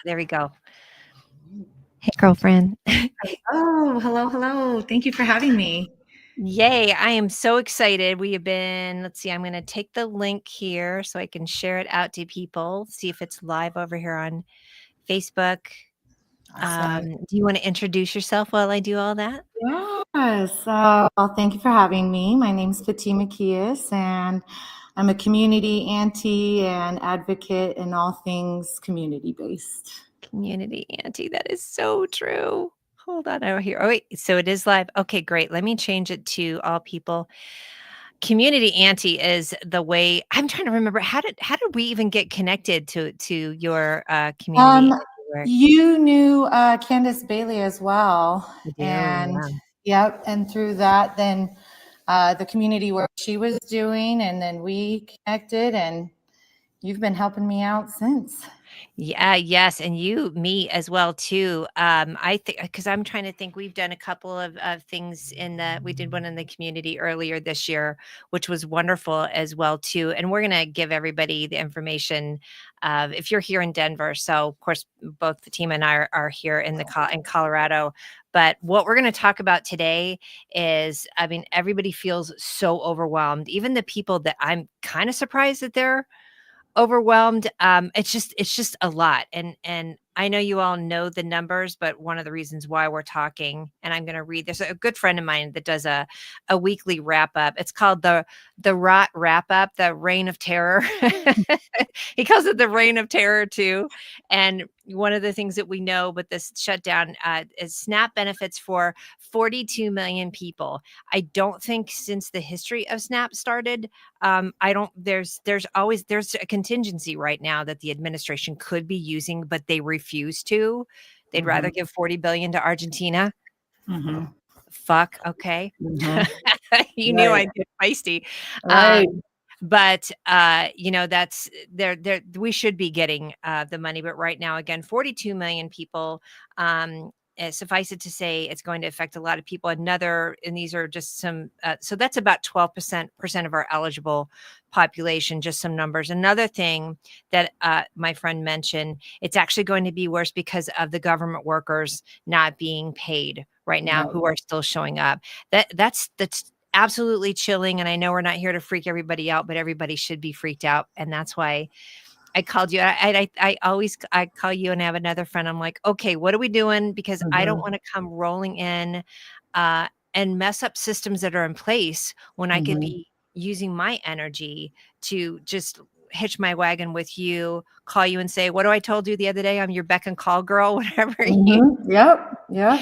there we go. Hey, girlfriend. Oh, hello, hello. Thank you for having me. Yay. I am so excited. We have been, let's see, I'm going to take the link here so I can share it out to people, see if it's live over here on Facebook. Awesome. Do you want to introduce yourself while I do all that? Yes. Well, thank you for having me. My name's Fatima Empowers, and I'm a community auntie and advocate in all things community based. Community auntie. That is so true. Hold on over here. Oh, wait. So it is live. Okay, great. Let me change it to all people. Community auntie is the way I'm trying to remember how did we even get connected to your community Um, auntie work? you knew Candace Bailey as well, I do, and yeah. yep, and through that, then the community work she was doing, and then we connected, and you've been helping me out since. Yeah, yes, and me as well too. I think because I'm trying to think, we've done a couple of things we did one in the community earlier this year, which was wonderful as well too. And we're gonna give everybody the information if you're here in Denver. So of course, both Fatima and I are here in in Colorado. But what we're going to talk about today is, I mean, everybody feels so overwhelmed. Even the people that I'm kind of surprised that they're overwhelmed. It's just a lot. And I know you all know the numbers, but one of the reasons why we're talking, and I'm going to read, there's a good friend of mine that does a weekly wrap up. It's called the Rot Wrap Up, the Reign of Terror. He calls it the Reign of Terror too. And one of the things that we know with this shutdown is SNAP benefits for 42 million people. I don't think since the history of SNAP started, I don't there's a contingency right now that the administration could be using, but they refuse to. They'd rather Mhm, give 40 billion to Argentina. mhm, Fuck, okay. mhm. You knew Right, I'd get feisty. right. But that's there we should be getting the money, but right now again 42 million people. Suffice it to say, it's going to affect a lot of people. And these are just some. So that's about 12% of our eligible population. Just some numbers. Another thing that my friend mentioned, it's actually going to be worse because of the government workers not being paid right now, Right. who are still showing up. That's absolutely chilling. And I know we're not here to freak everybody out, but everybody should be freaked out. And that's why I called you. I call you and I have another friend. I'm like, okay, what are we doing? Because I don't Mhm, want to come rolling in and mess up systems that are in place when I could mhm, be using my energy to just hitch my wagon with you, call you and say, what do I told you the other day? I'm your beck and call girl, whatever you mhm. Yep, yep.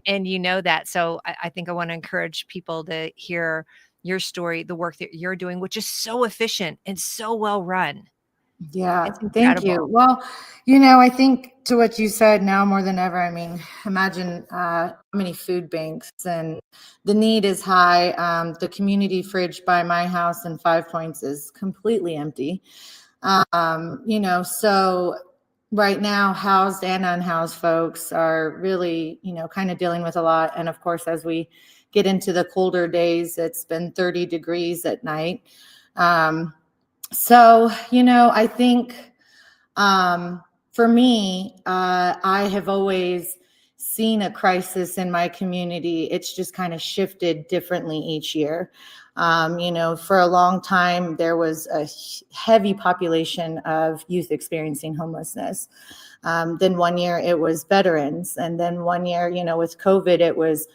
and you know that. So I think I want to encourage people to hear your story, the work that you're doing, which is so efficient and so well run. Yeah, It's thank incredible. you. Well, I think to what you said now more than ever, I mean, imagine how many food banks and the need is high. The community fridge by my house in Five Points is completely empty. So right now, housed and unhoused folks are really, kind of dealing with a lot. And of course, as we get into the colder days, it's been 30 degrees at night. Um, I think for me, I have always seen a crisis in my community. It's just kind of shifted differently each year. For a long time, there was a heavy population of youth experiencing homelessness. Then one year it was veterans. And then one year, with COVID, it was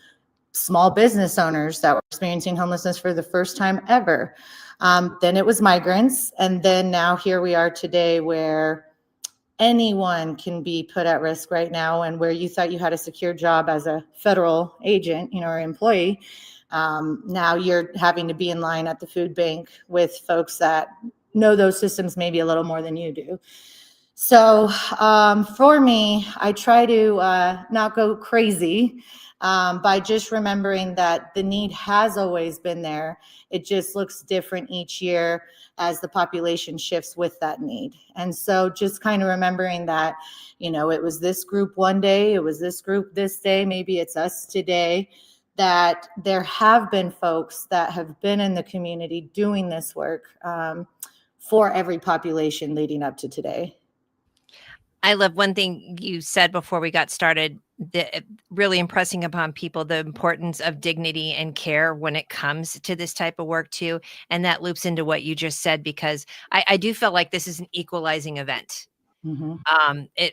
small business owners that were experiencing homelessness for the first time ever. Then it was migrants. And then now here we are today where anyone can be put at risk right now, and where you thought you had a secure job as a federal agent, or employee, now you're having to be in line at the food bank with folks that know those systems maybe a little more than you do. So for me, I try to not go crazy by just remembering that the need has always been there. It just looks different each year as the population shifts with that need. And so just kind of remembering that, it was this group one day, it was this group this day, maybe it's us today, that there have been folks that have been in the community doing this work for every population leading up to today. I love one thing you said before we got started, really impressing upon people the importance of dignity and care when it comes to this type of work too. And that loops into what you just said, because I do feel like this is an equalizing event. Mhm.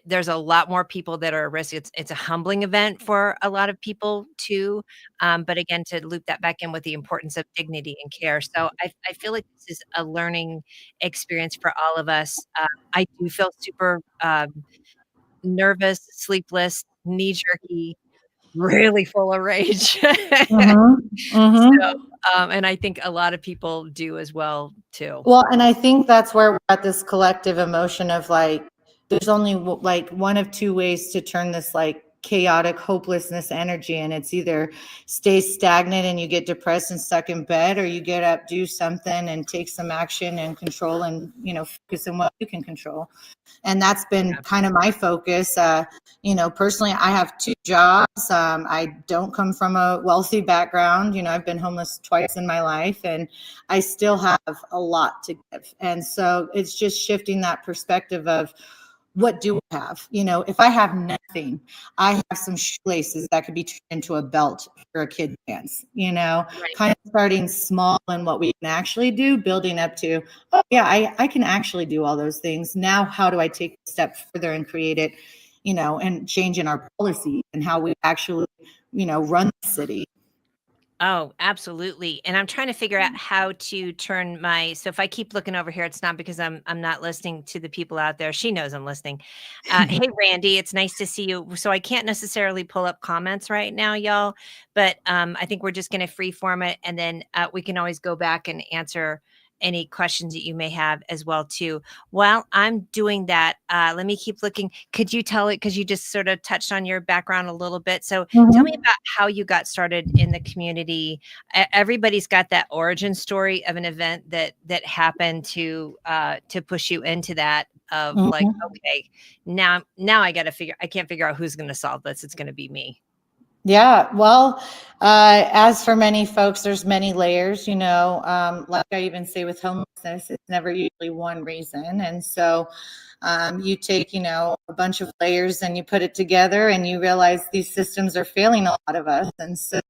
There's a lot more people that are at risk. It's a humbling event for a lot of people too. But again, to loop that back in with the importance of dignity and care. So I feel like this is a learning experience for all of us. I do feel super nervous, sleepless, knee jerky, really full of rage. Mhm. So, Mhm. and I think a lot of people do as well too. Well, and I think that's where we're at, this collective emotion of like, there's only like one of two ways to turn this like chaotic hopelessness energy. And it's either stay stagnant and you get depressed and stuck in bed, or you get up, do something and take some action and control and, focus on what you can control. And that's been Yeah. kind of my focus. Personally, I have two jobs. I don't come from a wealthy background. I've been homeless twice in my life, and I still have a lot to give. And so it's just shifting that perspective of, what do I have? If I have nothing, I have some shoelaces that could be turned into a belt for a kid dance, Right. kind of starting small in what we can actually do, building up to, oh yeah, I can actually do all those things. Now, how do I take a step further and create it, and change in our policy and how we actually, run the city. Oh, absolutely. And I'm trying to figure out how to turn so if I keep looking over here, it's not because I'm not listening to the people out there. She knows I'm listening. Hey Randy, it's nice to see you. So I can't necessarily pull up comments right now, y'all, but I think we're just gonna free form it, and then we can always go back and answer any questions that you may have as well too. While I'm doing that, let me keep looking. Could you tell it, because you just sort of touched on your background a little bit. So tell me Mhm. about how you got started in the community. Everybody's got that origin story of an event that happened to push you into that, of like, Mhm. okay, now I can't figure out who's going to solve this. It's going to be me. Yeah, well, as for many folks, there's many layers, like I even say with homelessness, it's never usually one reason. And so you take, a bunch of layers and you put it together and you realize these systems are failing a lot of us. And so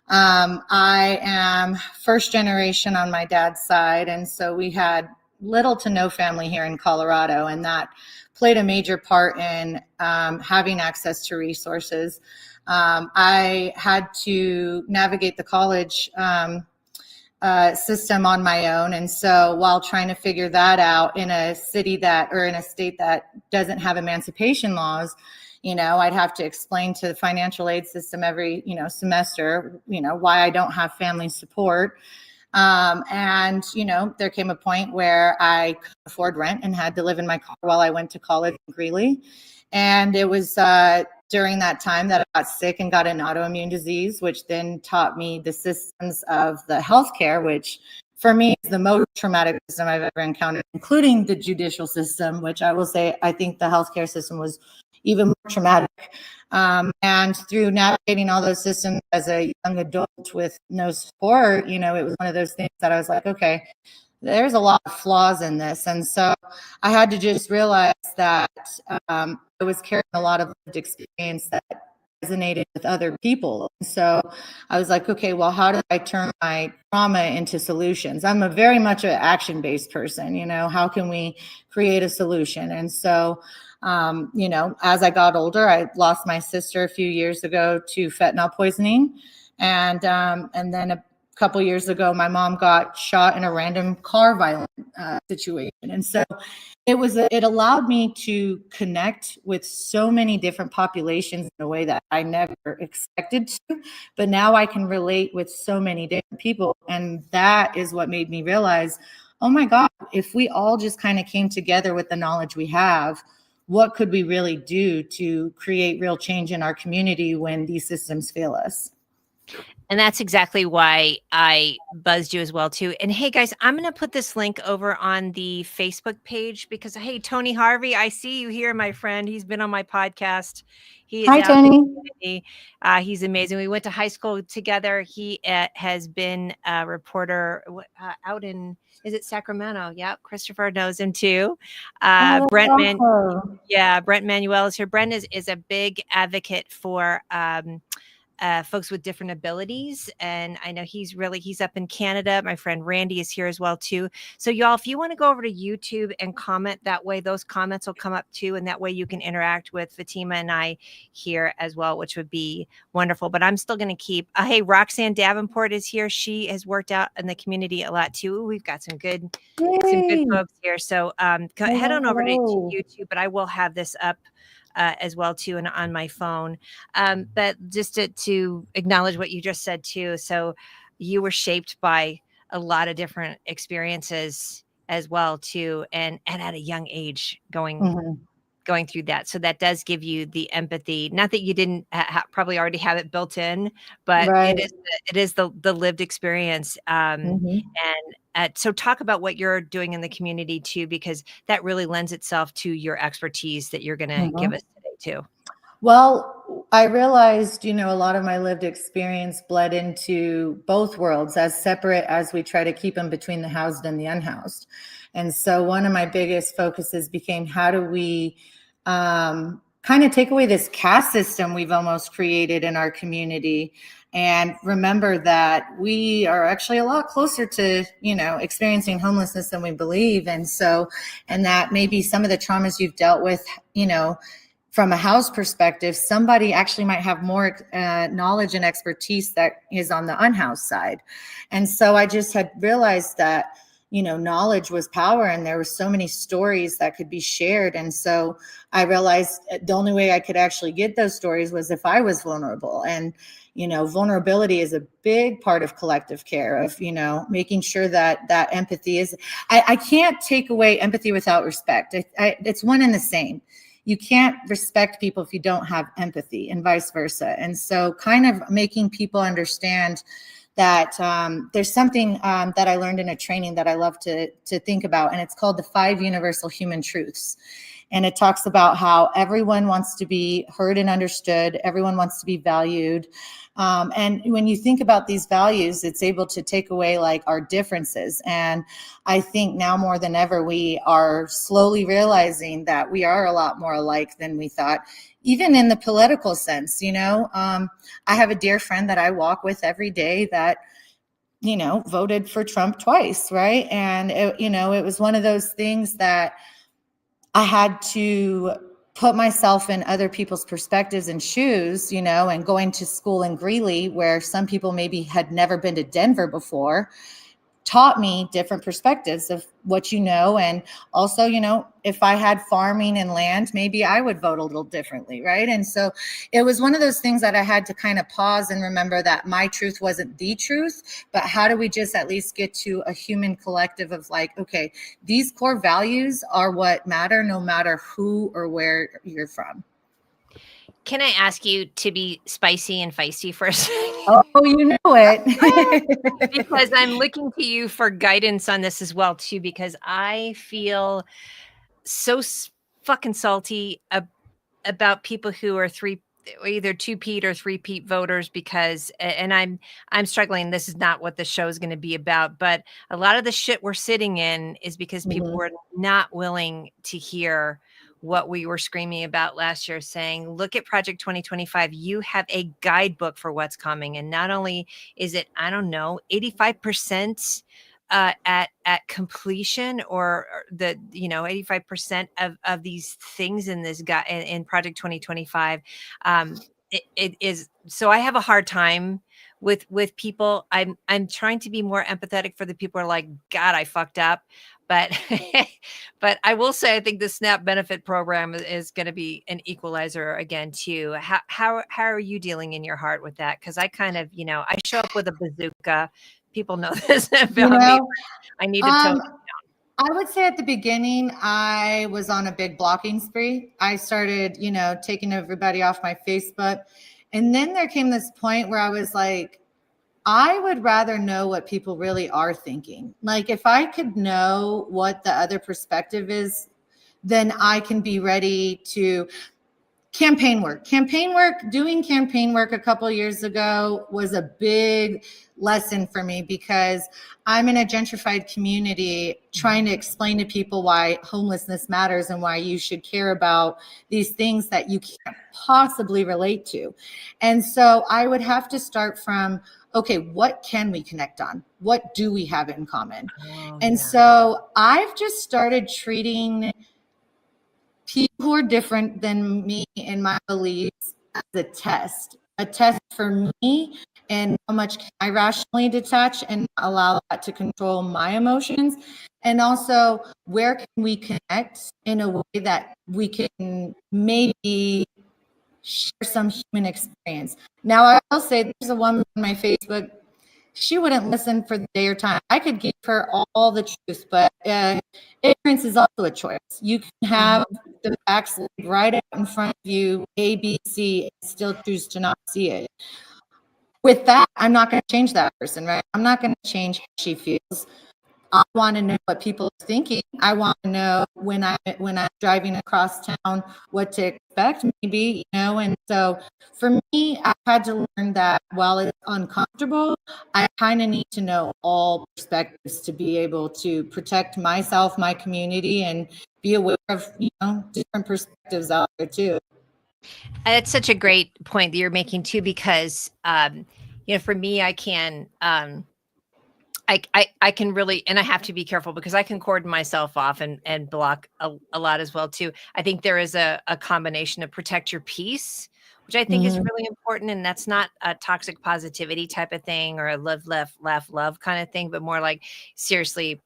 I am first generation on my dad's side. And so we had little to no family here in Colorado, and that played a major part in having access to resources. I had to navigate the college system on my own. And so while trying to figure that out in a city or in a state that doesn't have emancipation laws, I'd have to explain to the financial aid system every, semester, why I don't have family support. And, there came a point where I couldn't afford rent and had to live in my car while I went to college in Greeley. And it was during that time that I got sick and got an autoimmune disease, which then taught me the systems of the healthcare, which for me is the most traumatic system I've ever encountered, including the judicial system, which I will say I think the healthcare system was even more traumatic. And through navigating all those systems as a young adult with no support, it was one of those things that I was like, okay, there's a lot of flaws in this. And so I had to just realize that I was carrying a lot of lived experience that resonated with other people. And so I was like, okay, well, how do I turn my trauma into solutions? I'm a very much an action-based person, how can we create a solution? And so as I got older, I lost my sister a few years ago to fentanyl poisoning. And then a couple years ago, my mom got shot in a random car violence situation. And so it allowed me to connect with so many different populations in a way that I never expected to, but now I can relate with so many different people. And that is what made me realize, oh my God, if we all just kind of came together with the knowledge we have, what could we really do to create real change in our community when these systems fail us? And that's exactly why I buzzed you as well too. And hey guys, I'm going to put this link over on the Facebook page because hey Tony Harvey, I see you here, my friend. He's been on my podcast. He is Hi, out in the Tony. community. He's amazing. We went to high school together. He has been a reporter out in, is it Sacramento? Yep, Christopher knows him too. Oh, Brent that's Man, awesome. yeah, Brent Manuel is here. Brent is a big advocate for folks with different abilities. And I know he's up in Canada. My friend Randy is here as well too. So y'all, if you want to go over to YouTube and comment that way, those comments will come up too. And that way you can interact with Fatima and I here as well, which would be wonderful. But I'm still going to keep, hey, Roxanne Davenport is here. She has worked out in the community a lot too. We've got some good Yay. folks here. So head Hello, on over to hello. YouTube, but I will have this up as well too, and on my phone. But just to acknowledge what you just said too. So you were shaped by a lot of different experiences as well too, and at a young age Mhm. going through that. So that does give you the empathy. Not that you didn't probably already have it built in, but Right. it is the lived experience. Mhm. And so talk about what you're doing in the community too, because that really lends itself to your expertise that you're going to give Mhm. us today too. Well, I realized, a lot of my lived experience bled into both worlds as separate as we try to keep them between the housed and the unhoused. And so one of my biggest focuses became how do we kind of take away this caste system we've almost created in our community and remember that we are actually a lot closer to, experiencing homelessness than we believe. And so, and that maybe some of the traumas you've dealt with, from a house perspective, somebody actually might have more knowledge and expertise that is on the unhoused side. And so I just had realized that, knowledge was power and there were so many stories that could be shared. And so I realized the only way I could actually get those stories was if I was vulnerable. And, vulnerability is a big part of collective care of, making sure that that empathy is, I can't take away empathy without respect. It's one and the same. You can't respect people if you don't have empathy and vice versa. And so kind of making people understand that there's something that I learned in a training that I love to think about, and it's called the 5 Universal Human Truths. And it talks about how everyone wants to be heard and understood. Everyone wants to be valued. And when you think about these values, it's able to take away like our differences. And I think now more than ever, we are slowly realizing that we are a lot more alike than we thought, even in the political sense. I have a dear friend that I walk with every day that voted for Trump twice, right? And it was one of those things that I had to put myself in other people's perspectives and shoes, and going to school in Greeley, where some people maybe had never been to Denver before, taught me different perspectives of what and also, if I had farming and land, maybe I would vote a little differently, right? And so it was one of those things that I had to kind of pause and remember that my truth wasn't the truth, but how do we just at least get to a human collective of like, okay, these core values are what matter no matter who or where you're from. Can I ask you to be spicy and feisty for a second? Oh, you know it. Because I'm looking to you for guidance on this as well too, because I feel so fucking salty about people who are either two-peat or three-peat voters because and I'm struggling. This is not what the show is going to be about, but a lot of the shit we're sitting in is because people Mhm. were not willing to hear what we were screaming about last year, saying, look at Project 2025. You have a guidebook for what's coming. And not only is it, I don't know, 85% at completion or the 85% of these things in this guy in Project 2025. It is, so I have a hard time with people. I'm trying to be more empathetic for the people who are like, God, I fucked up. But but I will say I think the SNAP benefit program is going to be an equalizer again too. How are you dealing in your heart with that? Because I kind of, I show up with a bazooka. People know this you about me. know I need to tone. um I would say at the beginning, I was on a big blocking spree. I started, taking everybody off my Facebook. And then there came this point where I was like, I would rather know what people really are thinking. Like if I could know what the other perspective is, then I can be ready to doing campaign work a couple years ago was a big lesson for me because I'm in a gentrified community trying to explain to people why homelessness matters and why you should care about these things that you can't possibly relate to. And so I would have to start from, okay, what can we connect on? What do we have in common? Oh, And yeah. so I've just started treating people who are different than me in my beliefs as a test for me, and how much can I rationally detach and allow that to control my emotions, and also where can we connect in a way that we can maybe share some human experience. Now, I will say there's a woman on my Facebook. She wouldn't listen for the day or time. I could give her all the truth, but ignorance is also a choice. You can have the facts laid right out in front of you, A, B, C, and still choose to not see it. With that, I'm not going to change that person, right? I'm not going to change how she feels. I want to know what people are thinking. I want to know when I'm driving across town what to expect, maybe, and so for me, I had to learn that while it's uncomfortable, I kind of need to know all perspectives to be able to protect myself, my community, and be aware of different perspectives out there too. It's such a great point that you're making too, because for me, I can really, and I have to be careful because I can cordon myself off and block a lot as well too. I think there is a combination of protect your peace, which I think is Mm-hmm. really important, and that's not a toxic positivity type of thing or a live, laugh, love kind of thing, but more like seriously,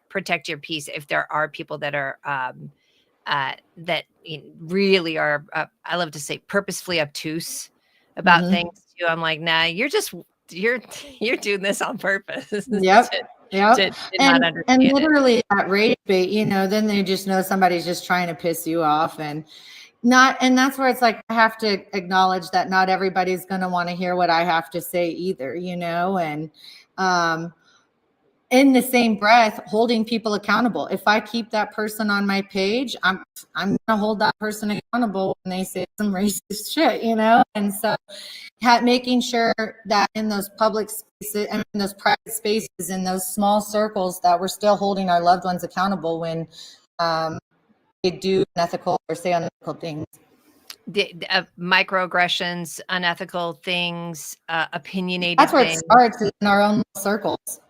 protect your peace if there are people that are that really are, I love to say, purposefully obtuse about Mm-hmm. things too. I'm like, nah, you're you're doing this on purpose Yep. Yep. to not And understand it. literally at rage bait, then they just know somebody's just trying to piss you off, and that's where it's like I have to acknowledge that not everybody's going to want to hear what I have to say either, and um in the same breath, holding people accountable. If I keep that person on my page, I'm going to hold that person accountable when they say some racist shit, and so making sure that in those public spaces and in those private spaces, in those small circles, that we're still holding our loved ones accountable when they do unethical or say unethical things. The microaggressions, unethical things, opinionated That's where it things. starts, is in our own circles.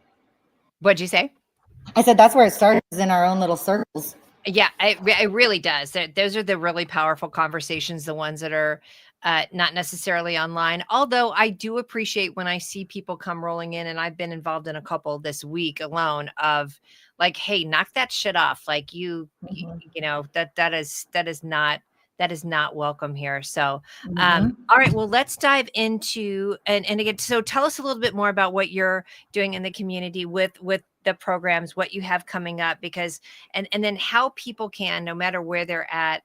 What'd you say? I said that's where it starts, is in our own little circles. Yeah, it really does. Those are the really powerful conversations, the ones that are not necessarily online. Although I do appreciate when I see people come rolling in, and I've been involved in a couple this week alone of like, hey, knock that shit off. Like Mm-hmm. that is not welcome here. So, Mm-hmm. all right, well, let's dive into and again. So, tell us a little bit more about what you're doing in the community with the programs, what you have coming up, because and then how people can, no matter where they're at,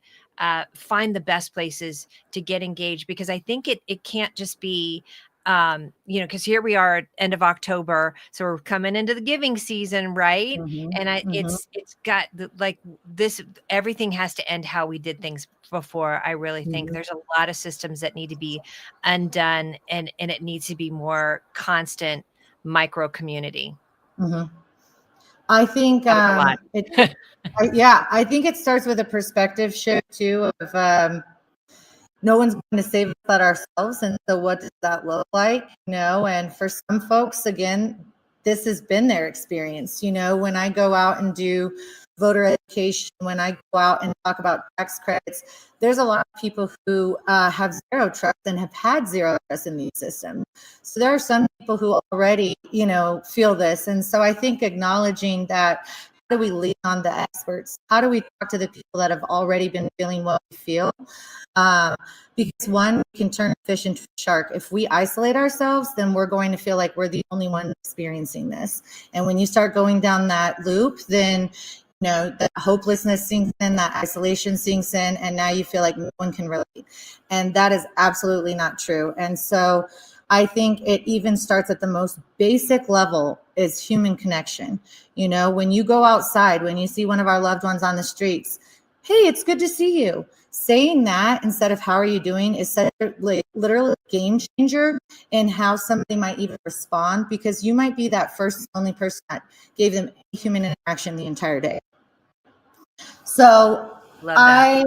find the best places to get engaged, because I think it can't just be because here we are at end of October, so we're coming into the giving season, right? Mm-hmm. And Mm-hmm. it's got like this, everything has to end how we did things before. I really think Mm-hmm. there's a lot of systems that need to be undone, and it needs to be more constant micro community. Mm-hmm. I think That was a lot. I think it starts with a perspective shift too of no one's going to save us but ourselves. And so what does that look like? And for some folks, again, this has been their experience. When I go out and do voter education, when I go out and talk about tax credits, there's a lot of people who have zero trust and have had zero trust in these systems. So there are some people who already, feel this. And so I think acknowledging that, how do we lean on the experts? How do we talk to the people that have already been feeling what we feel? Because one, we can turn fish into a shark. If we isolate ourselves, then we're going to feel like we're the only one experiencing this. And when you start going down that loop, then that hopelessness sinks in, that isolation sinks in, and now you feel like no one can relate. And that is absolutely not true. And so I think it even starts at the most basic level is human connection. You know, when you go outside, when you see one of our loved ones on the streets, hey, it's good to see you. Saying that instead of how are you doing is such a like literally game changer in how somebody might even respond, because you might be that first only person that gave them human interaction the entire day. So Love that. I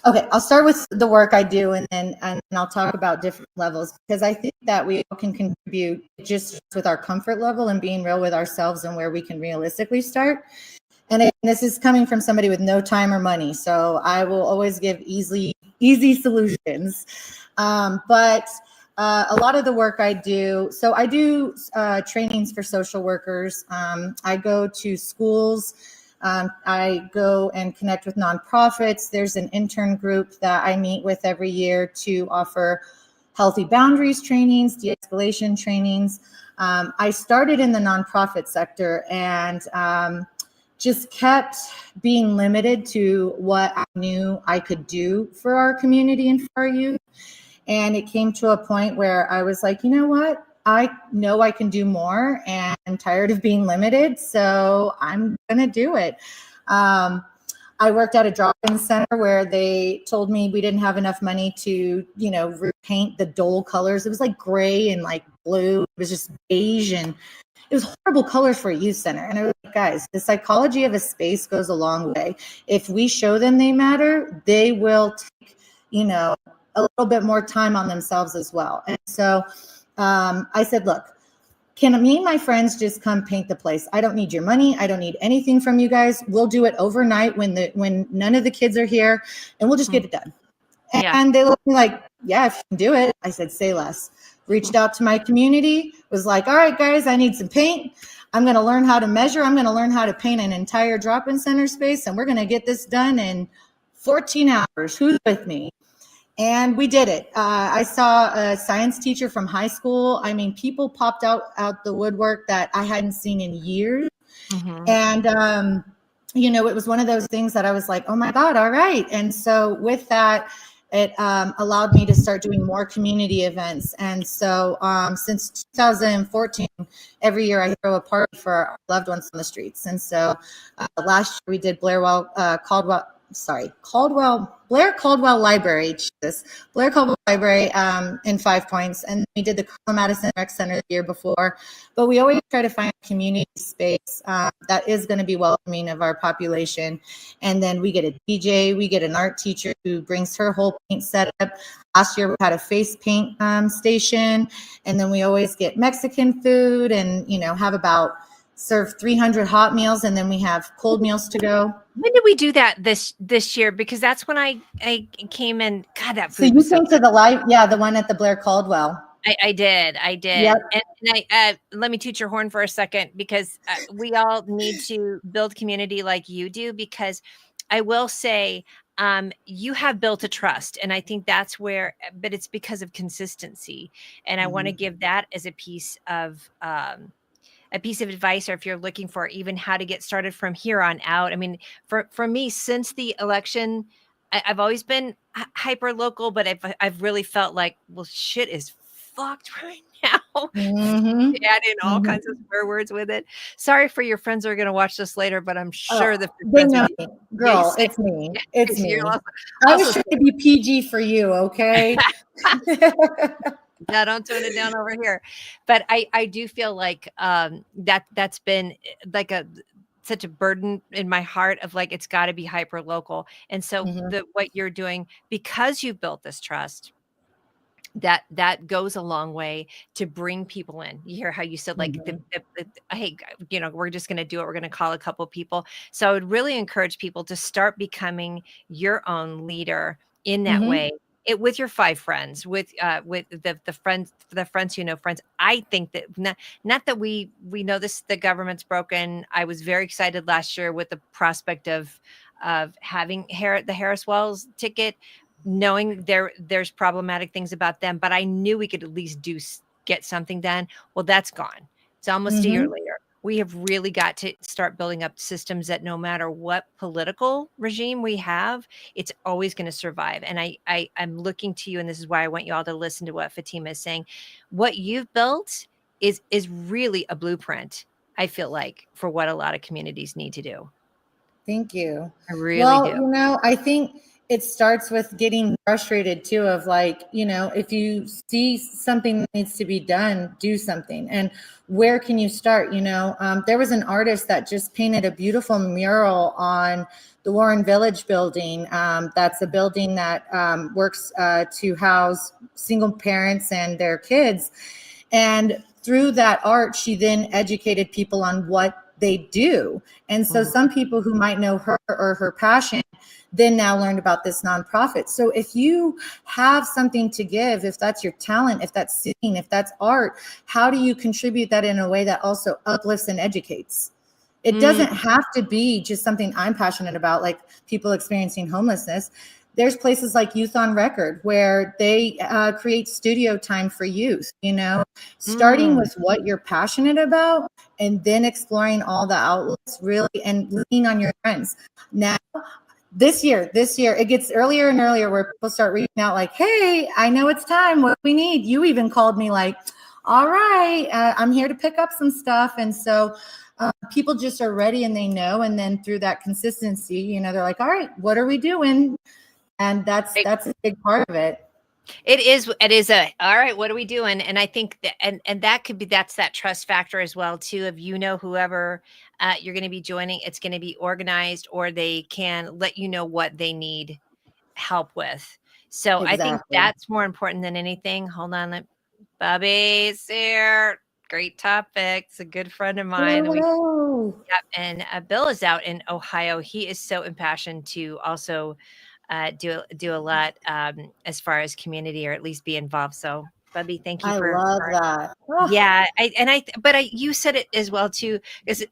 okay, I'll start with the work I do, and I'll talk about different levels, because I think that we all can contribute just with our comfort level and being real with ourselves and where we can realistically start. And again, this is coming from somebody with no time or money, so I will always give easy solutions. But a lot of the work I do, so I do trainings for social workers. I go to schools. I go and connect with nonprofits. There's an intern group that I meet with every year to offer healthy boundaries trainings, de-escalation trainings. I started in the nonprofit sector, and just kept being limited to what I knew I could do for our community and for our youth. And it came to a point where I was like, you know what? I know I can do more, and I'm tired of being limited. So I'm going to do it. I worked at a drop-in center where they told me we didn't have enough money to, repaint the dull colors. It was like gray and like blue. It was just beige, and it was horrible colors for a youth center. And I was like, guys, the psychology of a space goes a long way. If we show them they matter, they will take, a little bit more time on themselves as well. And so I said, look, can me and my friends just come paint the place? I don't need your money. I don't need anything from you guys. We'll do it overnight when none of the kids are here, and we'll just get it done. Yeah. And they looked at me like, yeah, if you can do it. I said, say less. Reached out to my community, was like, all right, guys, I need some paint. I'm going to learn how to measure. I'm going to learn how to paint an entire drop-in center space, and we're going to get this done in 14 hours. Who's with me? And we did it. I saw a science teacher from high school. I mean, people popped out the woodwork that I hadn't seen in years. Mm-hmm. And, it was one of those things that I was like, oh my God, all right. And so with that, it allowed me to start doing more community events. And so since 2014, every year I throw a party for our loved ones on the streets. And so last year we did Blair Caldwell Library, Blair Caldwell Library in 5 Points. And we did the Carla Madison Rec Center the year before. But we always try to find a community space that is going to be welcoming of our population. And then we get a DJ, we get an art teacher who brings her whole paint setup. Last year we had a face paint station. And then we always get Mexican food and, have about serve 300 hot meals, and then we have cold meals to go. When did we do that this year? Because that's when I came in. God, that So food you was so came to the live, yeah, the one at the Blair Caldwell. I did. Yep. And I let me toot your horn for a second, because we all need to build community like you do, because I will say you have built a trust, and I think that's where, but it's because of consistency. And I want to give that as a piece of advice, or if you're looking for even how to get started from here on out. I mean, for me, since the election, I've always been hyper local, but I've really felt like, well, shit is fucked right now. Add in all kinds of swear words with it. Sorry for your friends who are going to watch this later, but I'm sure that they know me. Girl, it's me. It's me. I was trying to be PG for you, okay? No, don't tone it down over here. But I do feel like that's been like such a burden in my heart of like, it's got to be hyper local. And so what you're doing, because you've built this trust, that goes a long way to bring people in. You hear how you said like hey, we're just going to do it. We're going to call a couple people. So I would really encourage people to start becoming your own leader in that way. It with your 5 friends, with the friends, friends. I think that not that we know this, the government's broken. I was very excited last year with the prospect of having the Harris Wells ticket, knowing there's problematic things about them, but I knew we could at least get something done. Well, that's gone. It's almost a year later. we have really got to start building up systems that no matter what political regime we have, it's always going to survive. And I'm looking to you, and this is why I want you all to listen to what Fatima is saying. What you've built is really a blueprint, I feel like, for what a lot of communities need to do. Thank you. I really Well, do. I think it starts with getting frustrated too, of like, if you see something that needs to be done, do something. And where can you start? There was an artist that just painted a beautiful mural on the Warren Village building. That's a building that works to house single parents and their kids. And through that art, she then educated people on what they do. And so Mhm. some people who might know her or her passion then now learned about this nonprofit. So if you have something to give, if that's your talent, if that's singing, if that's art, how do you contribute that in a way that also uplifts and educates? It Mm, doesn't have to be just something I'm passionate about, like people experiencing homelessness. There's places like Youth on Record where they create studio time for youth, starting mm. with what you're passionate about and then exploring all the outlets really and leaning on your friends. Now, this year, it gets earlier and earlier where people start reaching out like, hey, I know it's time. What do we need? You even called me like, all right, I'm here to pick up some stuff. And so people just are ready and they know. And then through that consistency, they're like, all right, what are we doing? And that's a big part of it. It is a all right, what are we doing? And I think that and that could be that's that trust factor as well too, of whoever you're going to be joining, it's going to be organized, or they can let you know what they need help with. So I think Exactly. that's more important than anything. Hold on, Bobby's here. Great topic. It's a good friend of Hello, mine. hello. Yep, and Bill is out in Ohio. He is so impassioned to also do a lot as far as community, or at least be involved. So, Bubby, thank you I for love that. Oh, yeah. You said it as well too. Is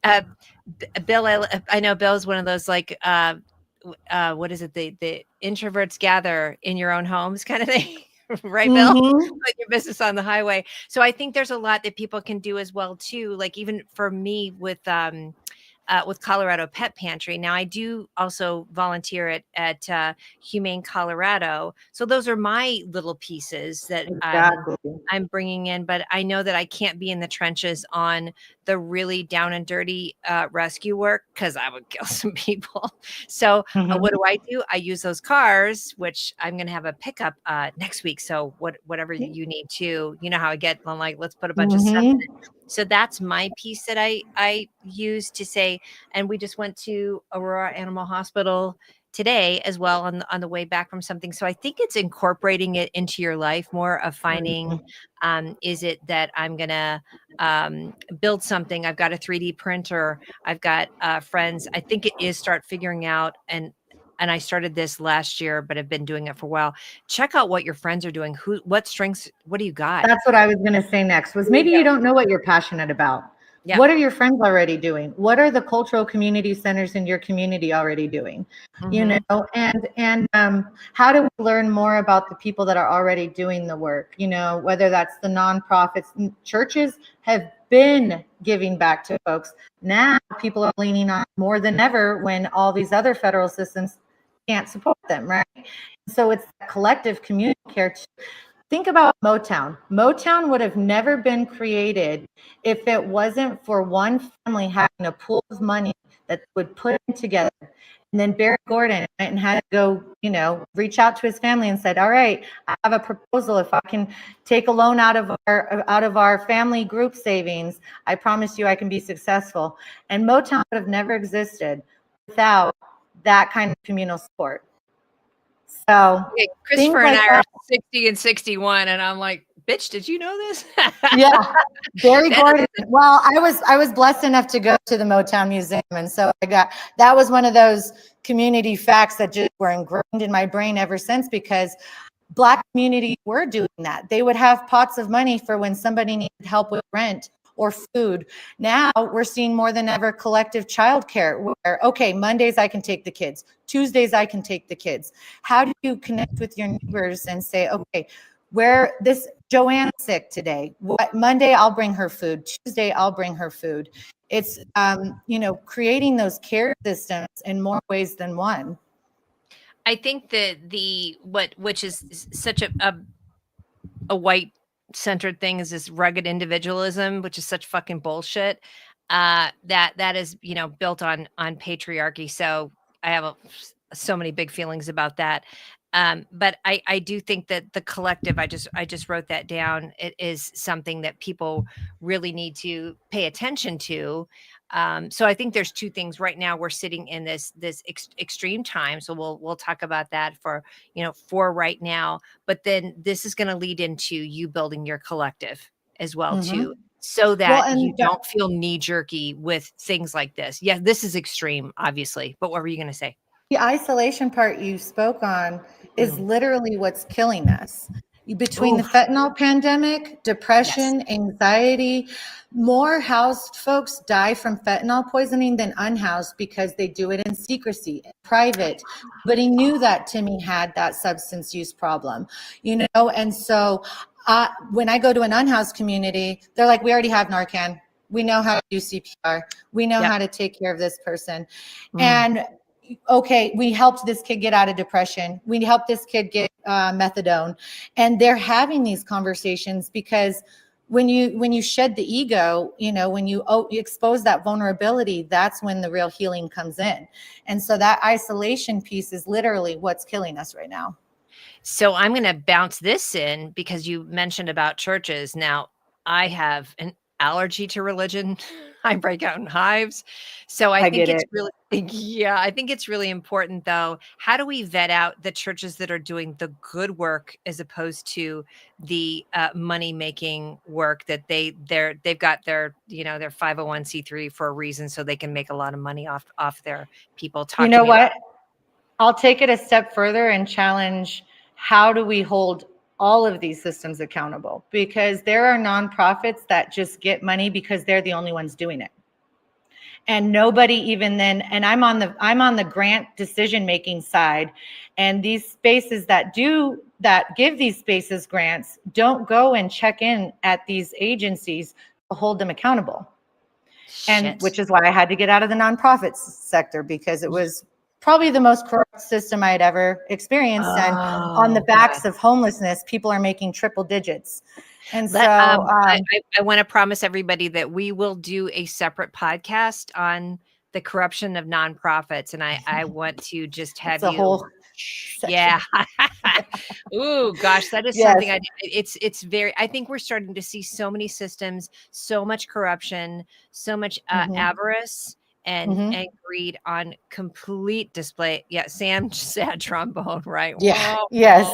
Bill? I know Bill's one of those like what is it? The introverts gather in your own homes kind of thing. Right, Bill? mm-hmm. Put your business on the highway. So I think there's a lot that people can do as well too. Like even for me with Colorado Pet Pantry. Now I do also volunteer at Humane Colorado. So those are my little pieces that Exactly. I'm bringing in, but I know that I can't be in the trenches on the really down and dirty rescue work because I would kill some people. So what Mm-hmm. do? I use those cars, which I'm going to have a pickup next week. So whatever you need to, you know how I get. I'm like, let's put a bunch of stuff. Mm-hmm. So that's my piece that I use to say. And we just went to Aurora Animal Hospital today as well on the way back from something. So I think it's incorporating it into your life more of finding, is it that I'm gonna build something? I've got a 3D printer. I've got friends. I think it is start figuring out and I started this last year, but I've been doing it for a while. Check out what your friends are doing. What strengths? What do you got? That's what I was going to say next was There you maybe go. you don't know what you're passionate about. Yeah. What are your friends already doing? What are the cultural community centers in your community already doing? Mm-hmm. And how do we learn more about the people that are already doing the work? Whether that's the nonprofits, churches have been giving back to folks. Now people are leaning on more than ever when all these other federal systems can't support them, right? So it's collective community care. Think about Motown. Motown would have never been created if it wasn't for one family having a pool of money that would put it together. And then Barry Gordon went and had to go, reach out to his family and said, "All right, I have a proposal. If I can take a loan out of our family group savings, I promise you I can be successful." And Motown would have never existed without that kind of communal support. So Okay, things Christopher and like I are that. 60 and 61, and I'm like, "Bitch, did you know this?" Yeah, Barry That Gordon. Well, I was blessed enough to go to the Motown Museum, and so that was one of those community facts that just were ingrained in my brain ever since, because Black community were doing that. They would have pots of money for when somebody needed help with rent or food. Now we're seeing more than ever collective childcare where, okay, Mondays I can take the kids, Tuesdays I can take the kids. How do you connect with your neighbors and say, okay, where this Joanne's sick today. What Monday I'll bring her food. Tuesday I'll bring her food. It's creating those care systems in more ways than one. I think that which is such a white centered thing is this rugged individualism, which is such fucking bullshit. That is, built on patriarchy. So I have so many big feelings about that. But I do think that the collective, I just wrote that down. It is something that people really need to pay attention to. So I think there's two things right now. We're sitting in this extreme time. So we'll talk about that for right now. But then this is going to lead into you building your collective as well too, so Well, that you and don't feel knee jerky with things like this. Yeah, this is extreme, obviously. But what were you going to say? the isolation part you spoke on is literally what's killing us. Between the Oof. fentanyl pandemic, Yes. depression, anxiety, more housed folks die from fentanyl poisoning than unhoused because they do it in secrecy, in private. But he knew that Timmy had that substance use problem, and so when I go to an unhoused community, they're like, we already have Narcan. We know how to do CPR. We know Yep. how to take care of this person. Mm. And okay, we helped this kid get out of depression. We helped this kid get methadone. And they're having these conversations because when you shed the ego, when you expose that vulnerability, that's when the real healing comes in. And so that isolation piece is literally what's killing us right now. So I'm going to bounce this in because you mentioned about churches. Now, I have an allergy to religion. I break out in hives. So I I think get it's it. really, yeah, I think it's really important though. How do we vet out the churches that are doing the good work as opposed to the money making work that they've got their 501c3 for a reason, so they can make a lot of money off their people. You Talk to know me about what? I'll take it a step further and challenge, how do we hold all of these systems accountable? Because there are nonprofits that just get money because they're the only ones doing it. And nobody even then, and I'm on the grant decision making side, and these spaces that give these spaces grants don't go and check in at these agencies to hold them accountable. And shit. which is why I had to get out of the nonprofit sector, because it was probably the most corrupt system I had ever experienced. And on the Oh, God. backs of homelessness, people are making triple digits. And Let so, I want to promise everybody that we will do a separate podcast on the corruption of nonprofits, and I want to just it's have a you. whole Yeah. section. Ooh, gosh, that is Yes. something it's very, I think we're starting to see so many systems, so much corruption, so much avarice and greed on complete display. Yeah, Sam just had trombone, right? Yeah. Whoa, Yes.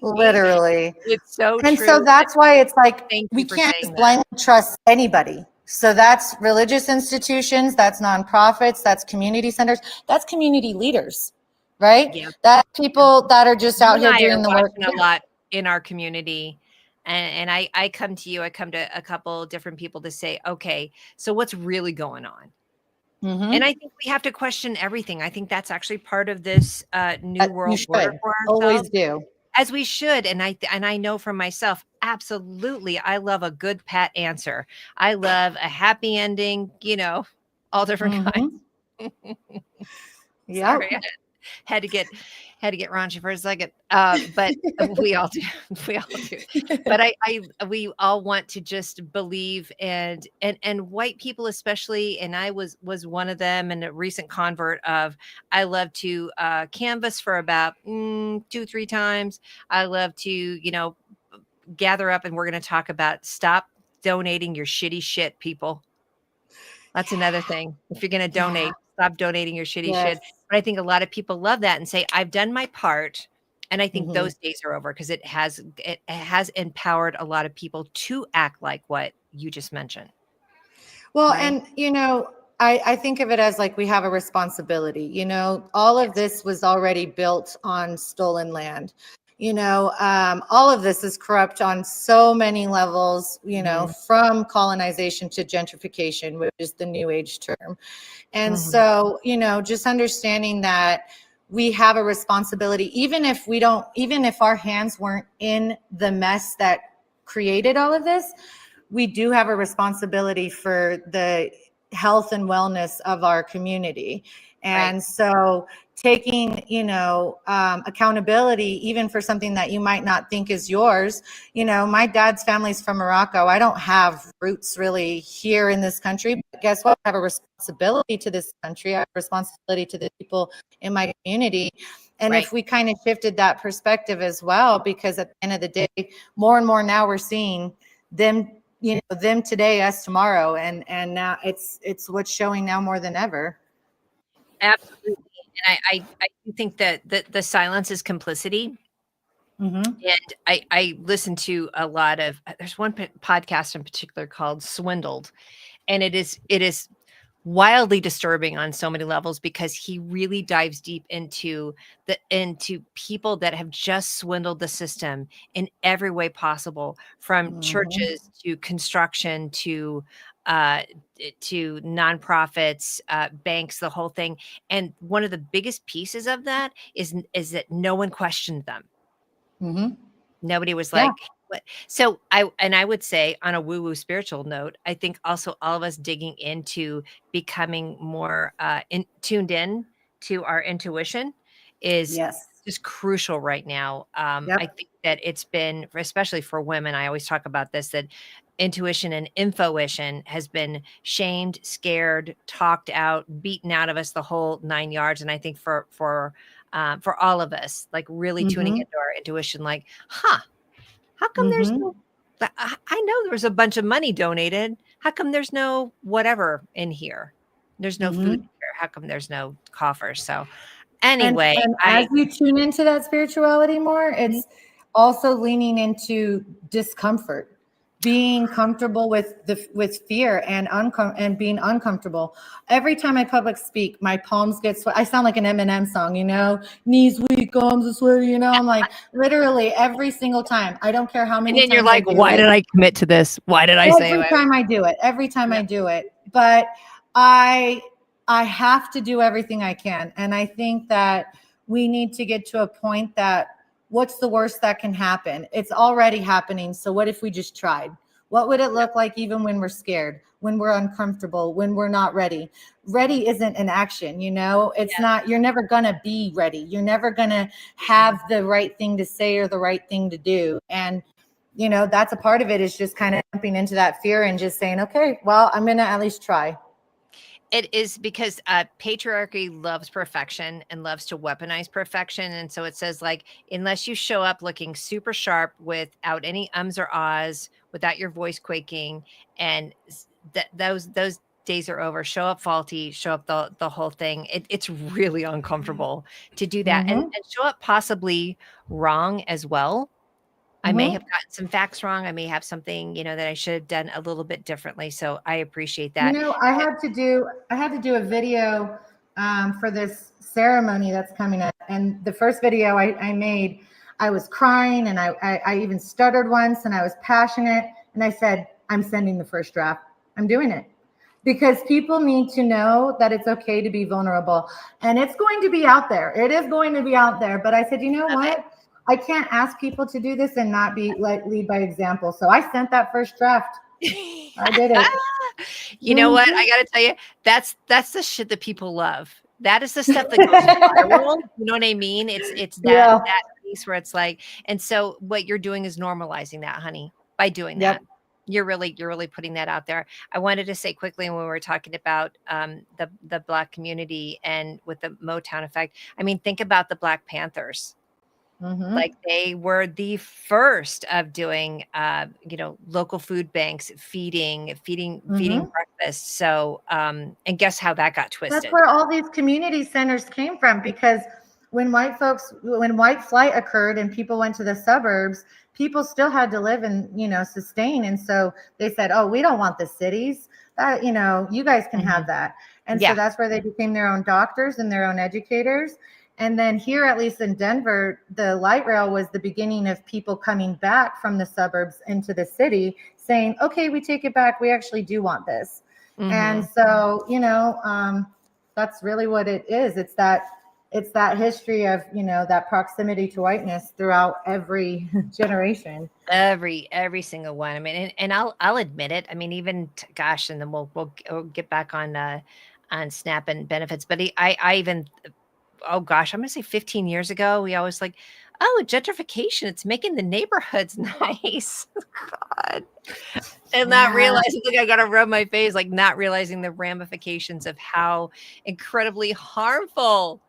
whoa. Literally. It's so And so true. that's why it's like, Thank we you for can't saying just that. blindly trust anybody. So that's religious institutions, that's nonprofits, that's community centers, that's community leaders, right? Yeah. That people that are just You out and here I are doing the work. watching a lot in our community. And I come to you, I come to a couple different people to say, okay, so what's really going on? And I think we have to question everything. I think that's actually part of this new You world order should for always ourselves, do. as we should. And I know for myself, absolutely, I love a good pat answer. I love a happy ending, all different kinds. Yep. Sorry, had to get raunchy for a second. But we all do. We all do. But we all want to just believe, and white people especially, and I was one of them, and a recent convert of, I love to canvas for about 2-3 times. I love to, gather up, and we're going to talk about stop donating your shitty shit, people. That's another thing. If you're going to Yeah. donate, stop donating your shitty Yes. shit. But I think a lot of people love that and say, I've done my part. And I think Mhm. those days are over, because it has empowered a lot of people to act like what you just mentioned. Well, Right? and I think of it as like we have a responsibility. All of Yes. this was already built on stolen land. All of this is corrupt on so many levels, Mhm. from colonization to gentrification, which is the new age term. And Mhm. so, just understanding that we have a responsibility, even if our hands weren't in the mess that created all of this, we do have a responsibility for the health and wellness of our community. Right. And so taking, accountability, even for something that you might not think is yours. My dad's family's from Morocco. I don't have roots really here in this country, but guess what? I have a responsibility to this country. I have a responsibility to the people in my community. And Right. if we kind of shifted that perspective as well, because at the end of the day, more and more now we're seeing them, them today, us tomorrow. And now it's what's showing now more than ever. Absolutely. And I do think that the silence is complicity. Mm-hmm. And I listen to a lot of there's one podcast in particular called Swindled, and it is wildly disturbing on so many levels because he really dives deep into people that have just swindled the system in every way possible, from Mm-hmm. churches to construction uh to nonprofits, banks, the whole thing. And one of the biggest pieces of that is that no one questioned them. Mm-hmm. Nobody was Yeah. like, "What?" So I would say, on a woo-woo spiritual note, I think also all of us digging into becoming more, tuned in to our intuition is Yes. just crucial right now. I Yep. think that it's been, especially for women, I always talk about this, that intuition and infoition has been shamed, scared, talked out, beaten out of us, the whole 9 yards. And I think for all of us, like, really tuning Mm-hmm. into our intuition, like, "Huh, how come there's Mm-hmm. no I know there was a bunch of money donated. How come there's no whatever in here? There's no food Mm-hmm. here. How come there's no coffers?" So, And anyway, and as I you tune into that spirituality more, Mhm. it's also leaning into discomfort, being comfortable with fear and being uncomfortable. Every time I public speak, my palms get sweat. I sound like an Eminem song, knees weak, arms are sweaty. I'm like, literally every single time. I don't care how and many then you're times I like, do "Why it. did I commit to this? Why did I say Every I time I do it, every time I Yep. do it. But I I have to do everything I can. And I think that we need to get to a point that what's the worst that can happen? It's already happening. So what if we just tried? What would it look like even when we're scared, when we're uncomfortable, when we're not ready? Ready isn't an action, It's Yes. not, you're never going to be ready. You're never going to have the right thing to say or the right thing to do. And that's a part of it, is just kind of jumping into that fear and just saying, okay, well, I'm going to at least try. It is because, patriarchy loves perfection and loves to weaponize perfection, and so it says, like, unless you show up looking super sharp without any ums or ahs, without your voice quaking, and those days are over. Show up faulty, show up the whole thing. It's really uncomfortable to do that, and Mm-hmm. show up possibly wrong as well. I may have Mm-hmm. gotten some facts wrong. I may have something, that I should have done a little bit differently, so I appreciate that. I had to do a video for this ceremony that's coming up. And the first video I made, I was crying, and I even stuttered once, and I was passionate. And I said, I'm sending the first draft. I'm doing it. Because people need to know that it's okay to be vulnerable. And it's going to be out there. It is going to be out there. But I said, you know Love it. what? I can't ask people to do this and not be like lead by example. So I sent that first draft. I did it. You know what? I Mhm. gotta tell you, that's the shit that people love. That is the stuff that goes viral, you know what I mean? It's that Yeah. that piece where it's like, and so what you're doing is normalizing that, honey, by doing that. Yep. You're really putting that out there. I wanted to say quickly, when we were talking about, the Black community and with the Motown effect, I mean, think about the Black Panthers. Mm-hmm. Like, they were the first of doing, local food banks, feeding Mm-hmm. breakfast. So, and guess how that got That's twisted? where all these community centers came from, because when white flight occurred and people went to the suburbs, people still had to live and, sustain. And so they said, oh, we don't want the cities. That, you guys can have Mhm. that. And so Yeah. that's where they became their own doctors and their own educators. And then here, at least in Denver, the light rail was the beginning of people coming back from the suburbs into the city saying, okay, we take it back. We actually do want this. And Mhm. so, that's really what it is. It's that it's that history of, that proximity to whiteness throughout every generation. Every single one. I mean, and I'll admit it. I mean, even gosh, and then we'll get back on SNAP and benefits. But I even oh gosh, I'm gonna say 15 years ago, we always like, oh, gentrification, it's making the neighborhoods nice. God. And not Yeah. realizing, like, I gotta rub my face, like not realizing the ramifications of how incredibly harmful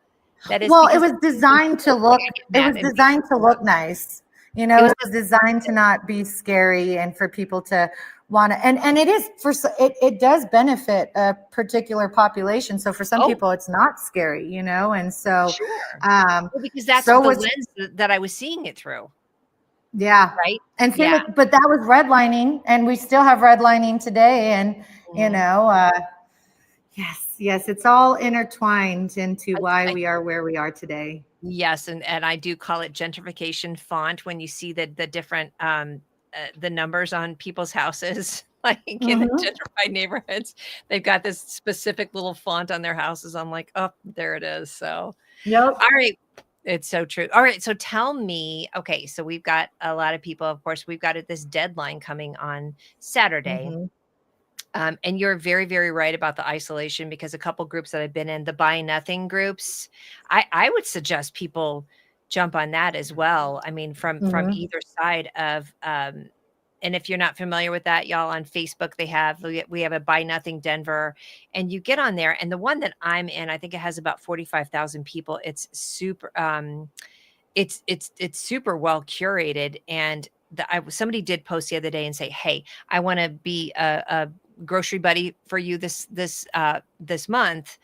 that is Well, it because was designed to I look get it mad was and be designed to look nice. it was It was designed to not be scary and for people to want to, and it is it does benefit a particular population. So for some oh, people it's not scary, and so sure. um Well, because that's so the was lens that I was seeing it through, yeah. right? And same Yeah. with, but that was redlining, and we still have redlining today. And you Mhm. know, uh, yes, yes, it's all intertwined into why I we are where we are today. Yes, and I do call it gentrification font when you see the different, the numbers on people's houses, like, in the Hmm. gentrified neighborhoods. They've got this specific little font on their houses. I'm like, "Oh, there it is." So, Yep. alright. It's so true. Alright, so tell me okay, so we've got a lot of people, of course, we've got this deadline coming on Saturday. Hmm. And you're very, very right about the isolation because a couple groups that I've been in, the buy nothing groups, I would suggest people jump on that as well. I mean, from Hmm. either side of and if you're not familiar with that, y'all on Facebook, we have a buy nothing Denver, and you get on there, and the one that I'm in, I think it has about 45,000 people. It's super it's super well curated and somebody did post the other day and say, "Hey, I want to be a grocery buddy for you this month.